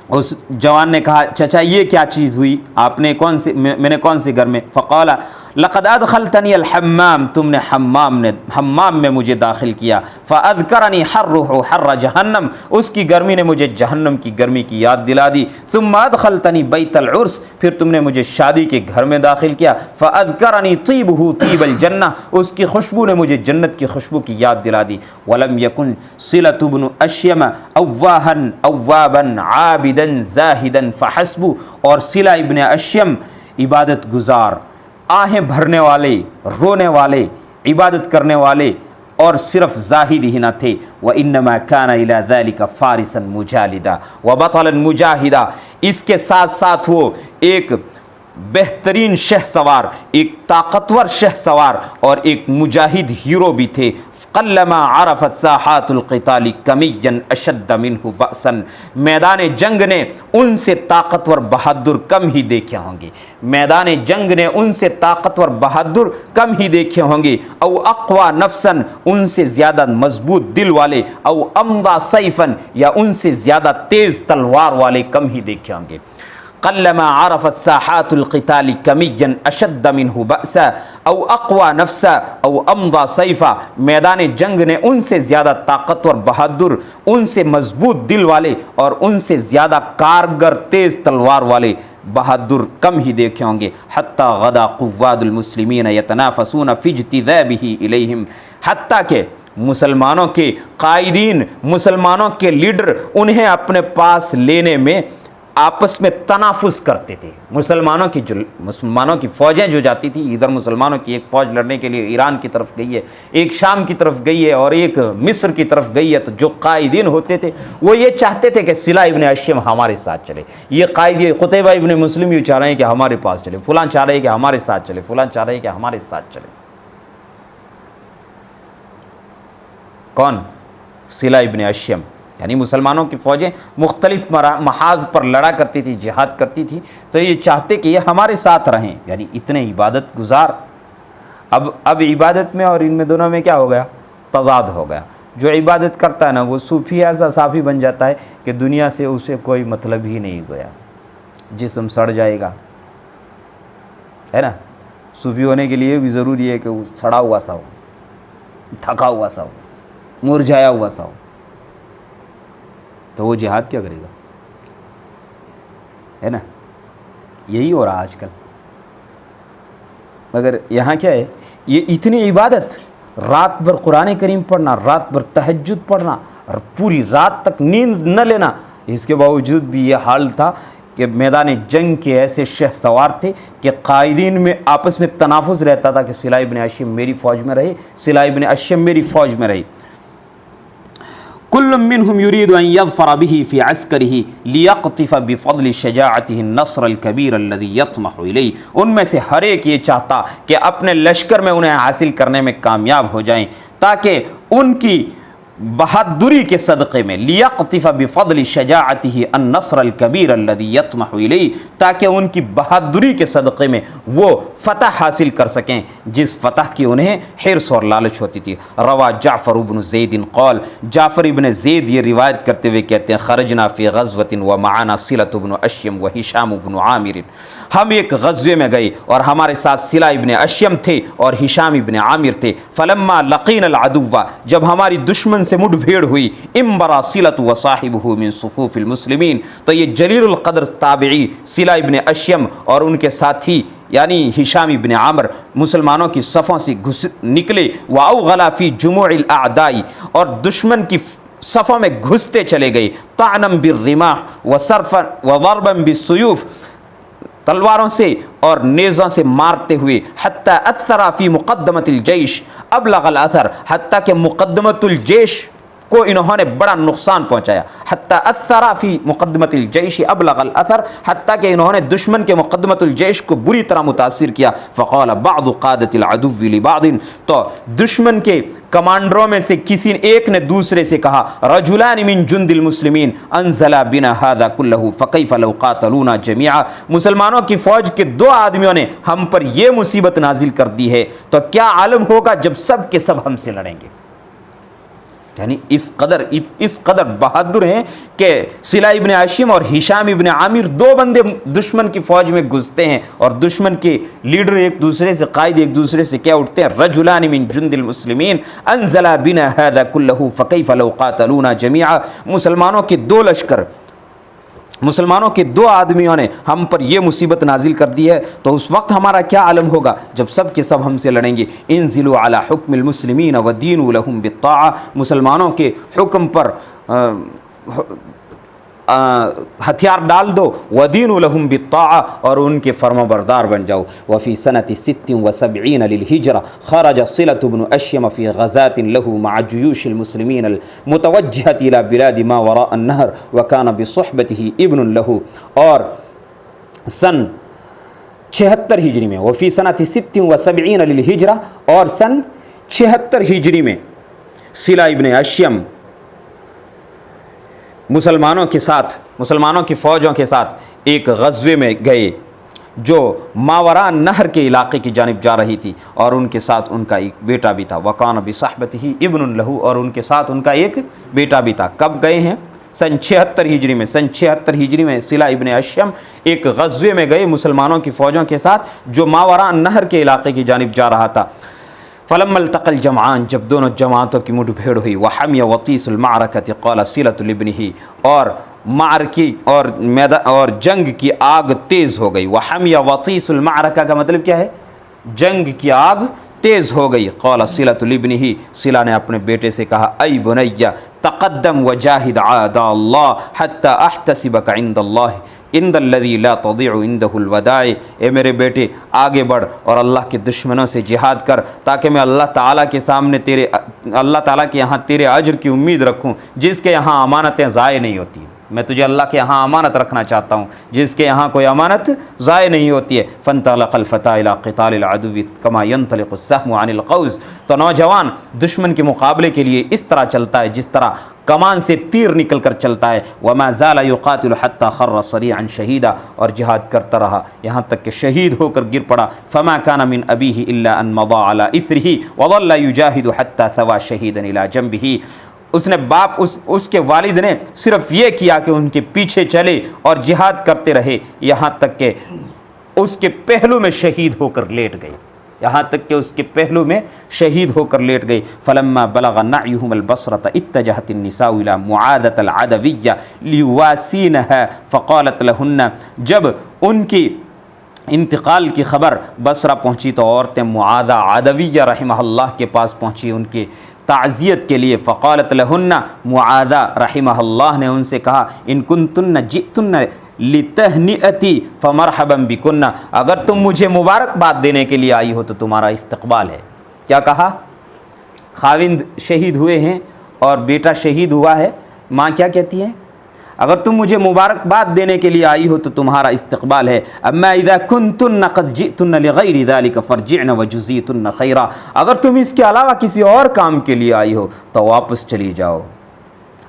اس جوان نے کہا چچا یہ کیا چیز ہوئی، آپ نے کون سے، میں نے کون سے گھر میں؟ فقال لقد ادخلتنی الحمام، تم نے حمام میں مجھے داخل کیا، فاذکرنی حرہ حر جہنم، اس کی گرمی نے مجھے جہنم کی گرمی کی یاد دلا دی، ثم ادخلتنی بیت العرس، پھر تم نے مجھے شادی کے گھر میں داخل کیا، فاذکرنی طیبہ طیب الجنہ، اس کی خوشبو نے مجھے جنت کی خوشبو کی یاد دلا دی۔ ولم یکن صلۃ بن اشیم اواہا اوابا عابدا زاہدا فحسب، اور صلہ ابن اشیم عبادت گزار، آہیں بھرنے والے، رونے والے، عبادت کرنے والے، اور صرف زاہد ہی نہ تھے۔ وَإِنَّمَا كَانَ إِلَى ذَلِكَ فَارِسًا مُجَالِدًا وَبَطَلًا مُجَاہِدًا، اس کے ساتھ ساتھ وہ ایک بہترین شہ سوار، ایک طاقتور شہ سوار اور ایک مجاہد ہیرو بھی تھے۔ قلما عرفت ساحات القتال کمیا اشد منہ بأسا، میدان جنگ نے ان سے طاقتور بہادر کم ہی دیکھے ہوں گے، میدان جنگ نے ان سے طاقتور بہادر کم ہی دیکھے ہوں گے، او اقوى نفسا، ان سے زیادہ مضبوط دل والے، او امضى سیفا، یا ان سے زیادہ تیز تلوار والے کم ہی دیکھے ہوں گے۔ قلما عرفت ساحات القتال کمیا اشد منہ بأسا او اقوى نفسا او امضى سیفا، میدان جنگ نے ان سے زیادہ طاقتور بہادر، ان سے مضبوط دل والے اور ان سے زیادہ کارگر تیز تلوار والے بہادر کم ہی دیکھے ہوں گے۔ حتی غدا قواد المسلمین یتنافسون فی اجتذابہ الیہم، حتیٰ کہ مسلمانوں کے قائدین، مسلمانوں کے لیڈر انہیں اپنے پاس لینے میں آپس میں تنافس کرتے تھے۔ مسلمانوں کی فوجیں جو جاتی تھی، ادھر مسلمانوں کی ایک فوج لڑنے کے لیے ایران کی طرف گئی ہے، ایک شام کی طرف گئی ہے اور ایک مصر کی طرف گئی ہے، تو جو قائدین ہوتے تھے وہ یہ چاہتے تھے کہ صلہ ابن اشیم ہمارے ساتھ چلے، یہ قائد، یہ قتیبہ ابن مسلم یہ چاہ رہے ہیں کہ ہمارے پاس چلے، فلاں چاہ رہے ہیں کہ ہمارے ساتھ چلے، فلاں چاہ رہے ہیں کہ ہمارے ساتھ چلے۔ کون؟ صلہ ابن اشیم، یعنی مسلمانوں کی فوجیں مختلف محاذ پر لڑا کرتی تھی، جہاد کرتی تھی، تو یہ چاہتے کہ یہ ہمارے ساتھ رہیں، یعنی اتنے عبادت گزار۔ اب عبادت میں اور ان میں دونوں میں کیا ہو گیا؟ تضاد ہو گیا۔ جو عبادت کرتا ہے نا وہ صوفی ایسا صافی بن جاتا ہے کہ دنیا سے اسے کوئی مطلب ہی نہیں گویا، جسم سڑ جائے گا، ہے نا۔ صوفی ہونے کے لیے بھی ضروری ہے کہ وہ سڑا ہوا سا ہو، تھکا ہوا سا ہو، مرجھایا ہوا سا ہو، تو وہ جہاد کیا کرے گا، ہے نا۔ یہی ہو رہا آج کل۔ مگر یہاں کیا ہے، یہ اتنی عبادت، رات بھر قرآن کریم پڑھنا، رات بھر تہجد پڑھنا، پوری رات تک نیند نہ لینا، اس کے باوجود بھی یہ حال تھا کہ میدان جنگ کے ایسے شہ سوار تھے کہ قائدین میں آپس میں تنافس رہتا تھا کہ صلہ ابن اشیم میری فوج میں رہے، صلہ ابن اشیم میری فوج میں رہے۔ کل منہم یرید ان یظفر به فی عسکرہ لیقطف بفضل شجاعتہ النصر الکبیر الذی یطمح الیہ، ان میں سے ہر ایک یہ چاہتا کہ اپنے لشکر میں انہیں حاصل کرنے میں کامیاب ہو جائیں، تاکہ ان کی بہادری کے صدقے میں لیقطف بفضل شجاعته النصر الکبیر الذی یطمح الیہ، تاکہ ان کی بہادری کے صدقے میں وہ فتح حاصل کر سکیں جس فتح کی انہیں حرص اور لالچ ہوتی تھی۔ روا جعفر بن زید قال، جعفر ابن زید یہ روایت کرتے ہوئے کہتے ہیں خرجنا فی غزوۃ ومعنا صلۃ بن اشیم وہشام بن عامر، ہم ایک غزوے میں گئے اور ہمارے ساتھ صلہ ابن اشیم تھے اور ہشام ابن عامر تھے۔ فلما لقینا العدو، جب ہماری دشمن سے مڈ بھیڑ ہوئی، امبرا صلۃ وصاحبہ من صفوف المسلمین، تو یہ جلیل القدر تابعی صلہ ابن اشیم اور ان کے ساتھی یعنی ہشام ابن عامر مسلمانوں کی صفوں سے نکلے، واوغلا فی جموع الاعداء، اور دشمن کی صفوں میں گھستے چلے گئے، طعنا بالرماح وضربا بالسیوف، تلواروں سے اور نیزوں سے مارتے ہوئے، حتی اثر فی مقدمۃ الجیش، ابلغ الاثر، حتیٰ کہ مقدمۃ الجیش کو انہوں نے بڑا نقصان پہنچایا، حتی اثر فی مقدمۃ الجیش ابلغ الاثر، حتیٰ کہ انہوں نے دشمن کے مقدمۃ الجیش کو بری طرح متاثر کیا۔ فقال بعض قادۃ العدو لبعض، تو دشمن کے کمانڈروں میں سے کسی ایک نے دوسرے سے کہا، رجلان من جند المسلمین انزل بنا هذا كله فكيف لو قاتلونا جميعا، مسلمانوں کی فوج کے دو آدمیوں نے ہم پر یہ مصیبت نازل کر دی ہے، تو کیا عالم ہوگا جب سب کے سب ہم سے لڑیں گے۔ یعنی اس قدر بہادر ہیں کہ صلہ ابن اشیم اور ہشام ابن عامر دو بندے دشمن کی فوج میں گھستے ہیں اور دشمن کے لیڈر ایک دوسرے سے، قائد ایک دوسرے سے کیا اٹھتے ہیں، رجلان من جند المسلمین انزل بنا هذا كله فكيف لو قاتلونا جميعا، مسلمانوں کے دو لشکر، مسلمانوں کے دو آدمیوں نے ہم پر یہ مصیبت نازل کر دی ہے، تو اس وقت ہمارا کیا عالم ہوگا جب سب کے سب ہم سے لڑیں گے۔ انزلوا علی حکم المسلمین ودینوا لهم بالطاعہ، مسلمانوں کے حکم پر ہتھیار ڈال دو، ودینوا لهم بالطاعہ، اور ان کے فرما بردار بن جاؤ۔ وفی سنۃ 76 للہجرہ خرج صلۃ بن اشیم فی غزاۃ له مع جیوش المسلمین المتوجہۃ الی بلاد ما وراء النہر وکان بصحبتہ ابن له، اور سن 76 ہجری میں، وفی سنۃ 76 للہجرہ، اور سن 76 ہجری میں صلہ ابن اشیم مسلمانوں کے ساتھ، مسلمانوں کی فوجوں کے ساتھ ایک غزوے میں گئے جو ماوراء نہر کے علاقے کی جانب جا رہی تھی، اور ان کے ساتھ ان کا ایک بیٹا بھی تھا، وکان بصحبتہ ابن له، اور ان کے ساتھ ان کا ایک بیٹا بھی تھا۔ کب گئے ہیں؟ سن 76 ہجری میں۔ سن 76 ہجری میں صلہ ابن اشیم ایک غزوے میں گئے مسلمانوں کی فوجوں کے ساتھ جو ماوراء نہر کے علاقے کی جانب جا رہا تھا۔ فلما التقى الجمعان، جب دونوں جماعتوں کی مڈ بھیڑ ہوئی، وحمی وطیس المعرکۃ قال صلۃ لابنہ، اور معرکی اور جنگ کی آگ تیز ہو گئی۔ وحمی وطیس المعرکہ کا مطلب کیا ہے؟ جنگ کی آگ تیز ہو گئی۔ قال صلۃ لابنہ، صلہ نے اپنے بیٹے سے کہا، ای بنی تقدم وجاہد اعداء اللہ حتی احتسبک عند اللہ عند الذی لا تضیع عنده الوداع، اے میرے بیٹے آگے بڑھ اور اللہ کے دشمنوں سے جہاد کر، تاکہ میں اللہ تعالیٰ کے سامنے اللہ تعالیٰ کے یہاں تیرے اجر کی امید رکھوں، جس کے یہاں امانتیں ضائع نہیں ہوتی ہیں۔ میں تجھے اللہ کے یہاں امانت رکھنا چاہتا ہوں جس کے یہاں کوئی امانت ضائع نہیں ہوتی ہے۔ فانطلق الفتى الى قتال العدو كما ينطلق السهم عن القوس، تو نوجوان دشمن کے مقابلے کے لیے اس طرح چلتا ہے جس طرح کمان سے تیر نکل کر چلتا ہے۔ وما زال يقاتل حتى خر صريعا شهيدا، اور جہاد کرتا رہا یہاں تک کہ شہید ہو کر گر پڑا۔ فما كان من ابيه الا ان مضى على اثره وظل يجاهد حتى ثوى شهيدا الى جنبه، اس نے اس کے والد نے صرف یہ کیا کہ ان کے پیچھے چلے اور جہاد کرتے رہے یہاں تک کہ اس کے پہلو میں شہید ہو کر لیٹ گئے، یہاں تک کہ اس کے پہلو میں شہید ہو کر لیٹ گئی۔ فلما بلغ نعيهم البصرة اتجهت النساء الى معاذة العدوية ليواسينها فقالت لهن، جب ان کی انتقال کی خبر بصرہ پہنچی تو عورتیں معاذہ عدویہ رحمہ اللہ کے پاس پہنچی ان کی تعزیت کے لیے۔ فقالت لہن، معاذہ رحمہ اللہ نے ان سے کہا، ان کنتن جئتن لتہنئتی فمرحبا بکن، اگر تم مجھے مبارکباد دینے کے لیے آئی ہو تو تمہارا استقبال ہے۔ کیا کہا؟ خاوند شہید ہوئے ہیں اور بیٹا شہید ہوا ہے، ماں کیا کہتی ہے؟ اگر تم مجھے مبارکباد دینے کے لیے آئی ہو تو تمہارا استقبال ہے. اما اذا کنتن قد جئتن لغیر ذلك فرجعن وجزیتن خیرا. اگر تم اس کے علاوہ کسی اور کام کے لیے آئی ہو تو واپس چلی جاؤ.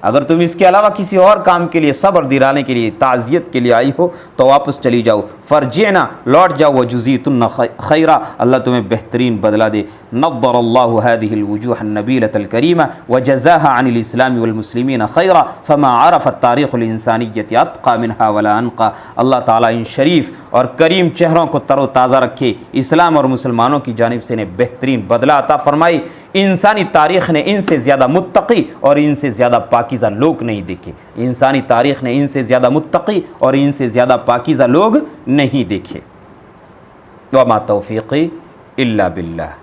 اگر تم اس کے علاوہ کسی اور کام کے لیے، صبر دلانے کے لیے، تعزیت کے لیے آئی ہو تو واپس چلی جاؤ. فرجعنا، لوٹ جاؤ. وجزیتن خیرا، اللہ تمہیں بہترین بدلہ دے. نضر اللہ هذه الوجوه النبیلة الکریمہ وجزاها عن الاسلام والمسلمین خیرا فما عرف التاریخ الانسانیت اتقى منها ولا انقى. اللہ تعالیٰ ان شریف اور کریم چہروں کو تر و تازہ رکھے، اسلام اور مسلمانوں کی جانب سے انہیں بہترین بدلہ عطا فرمائی. انسانی تاریخ نے ان سے زیادہ متقی اور ان سے زیادہ پاکیزہ لوگ نہیں دیکھے. انسانی تاریخ نے ان سے زیادہ متقی اور ان سے زیادہ پاکیزہ لوگ نہیں دیکھے. وما توفیقی الا باللہ.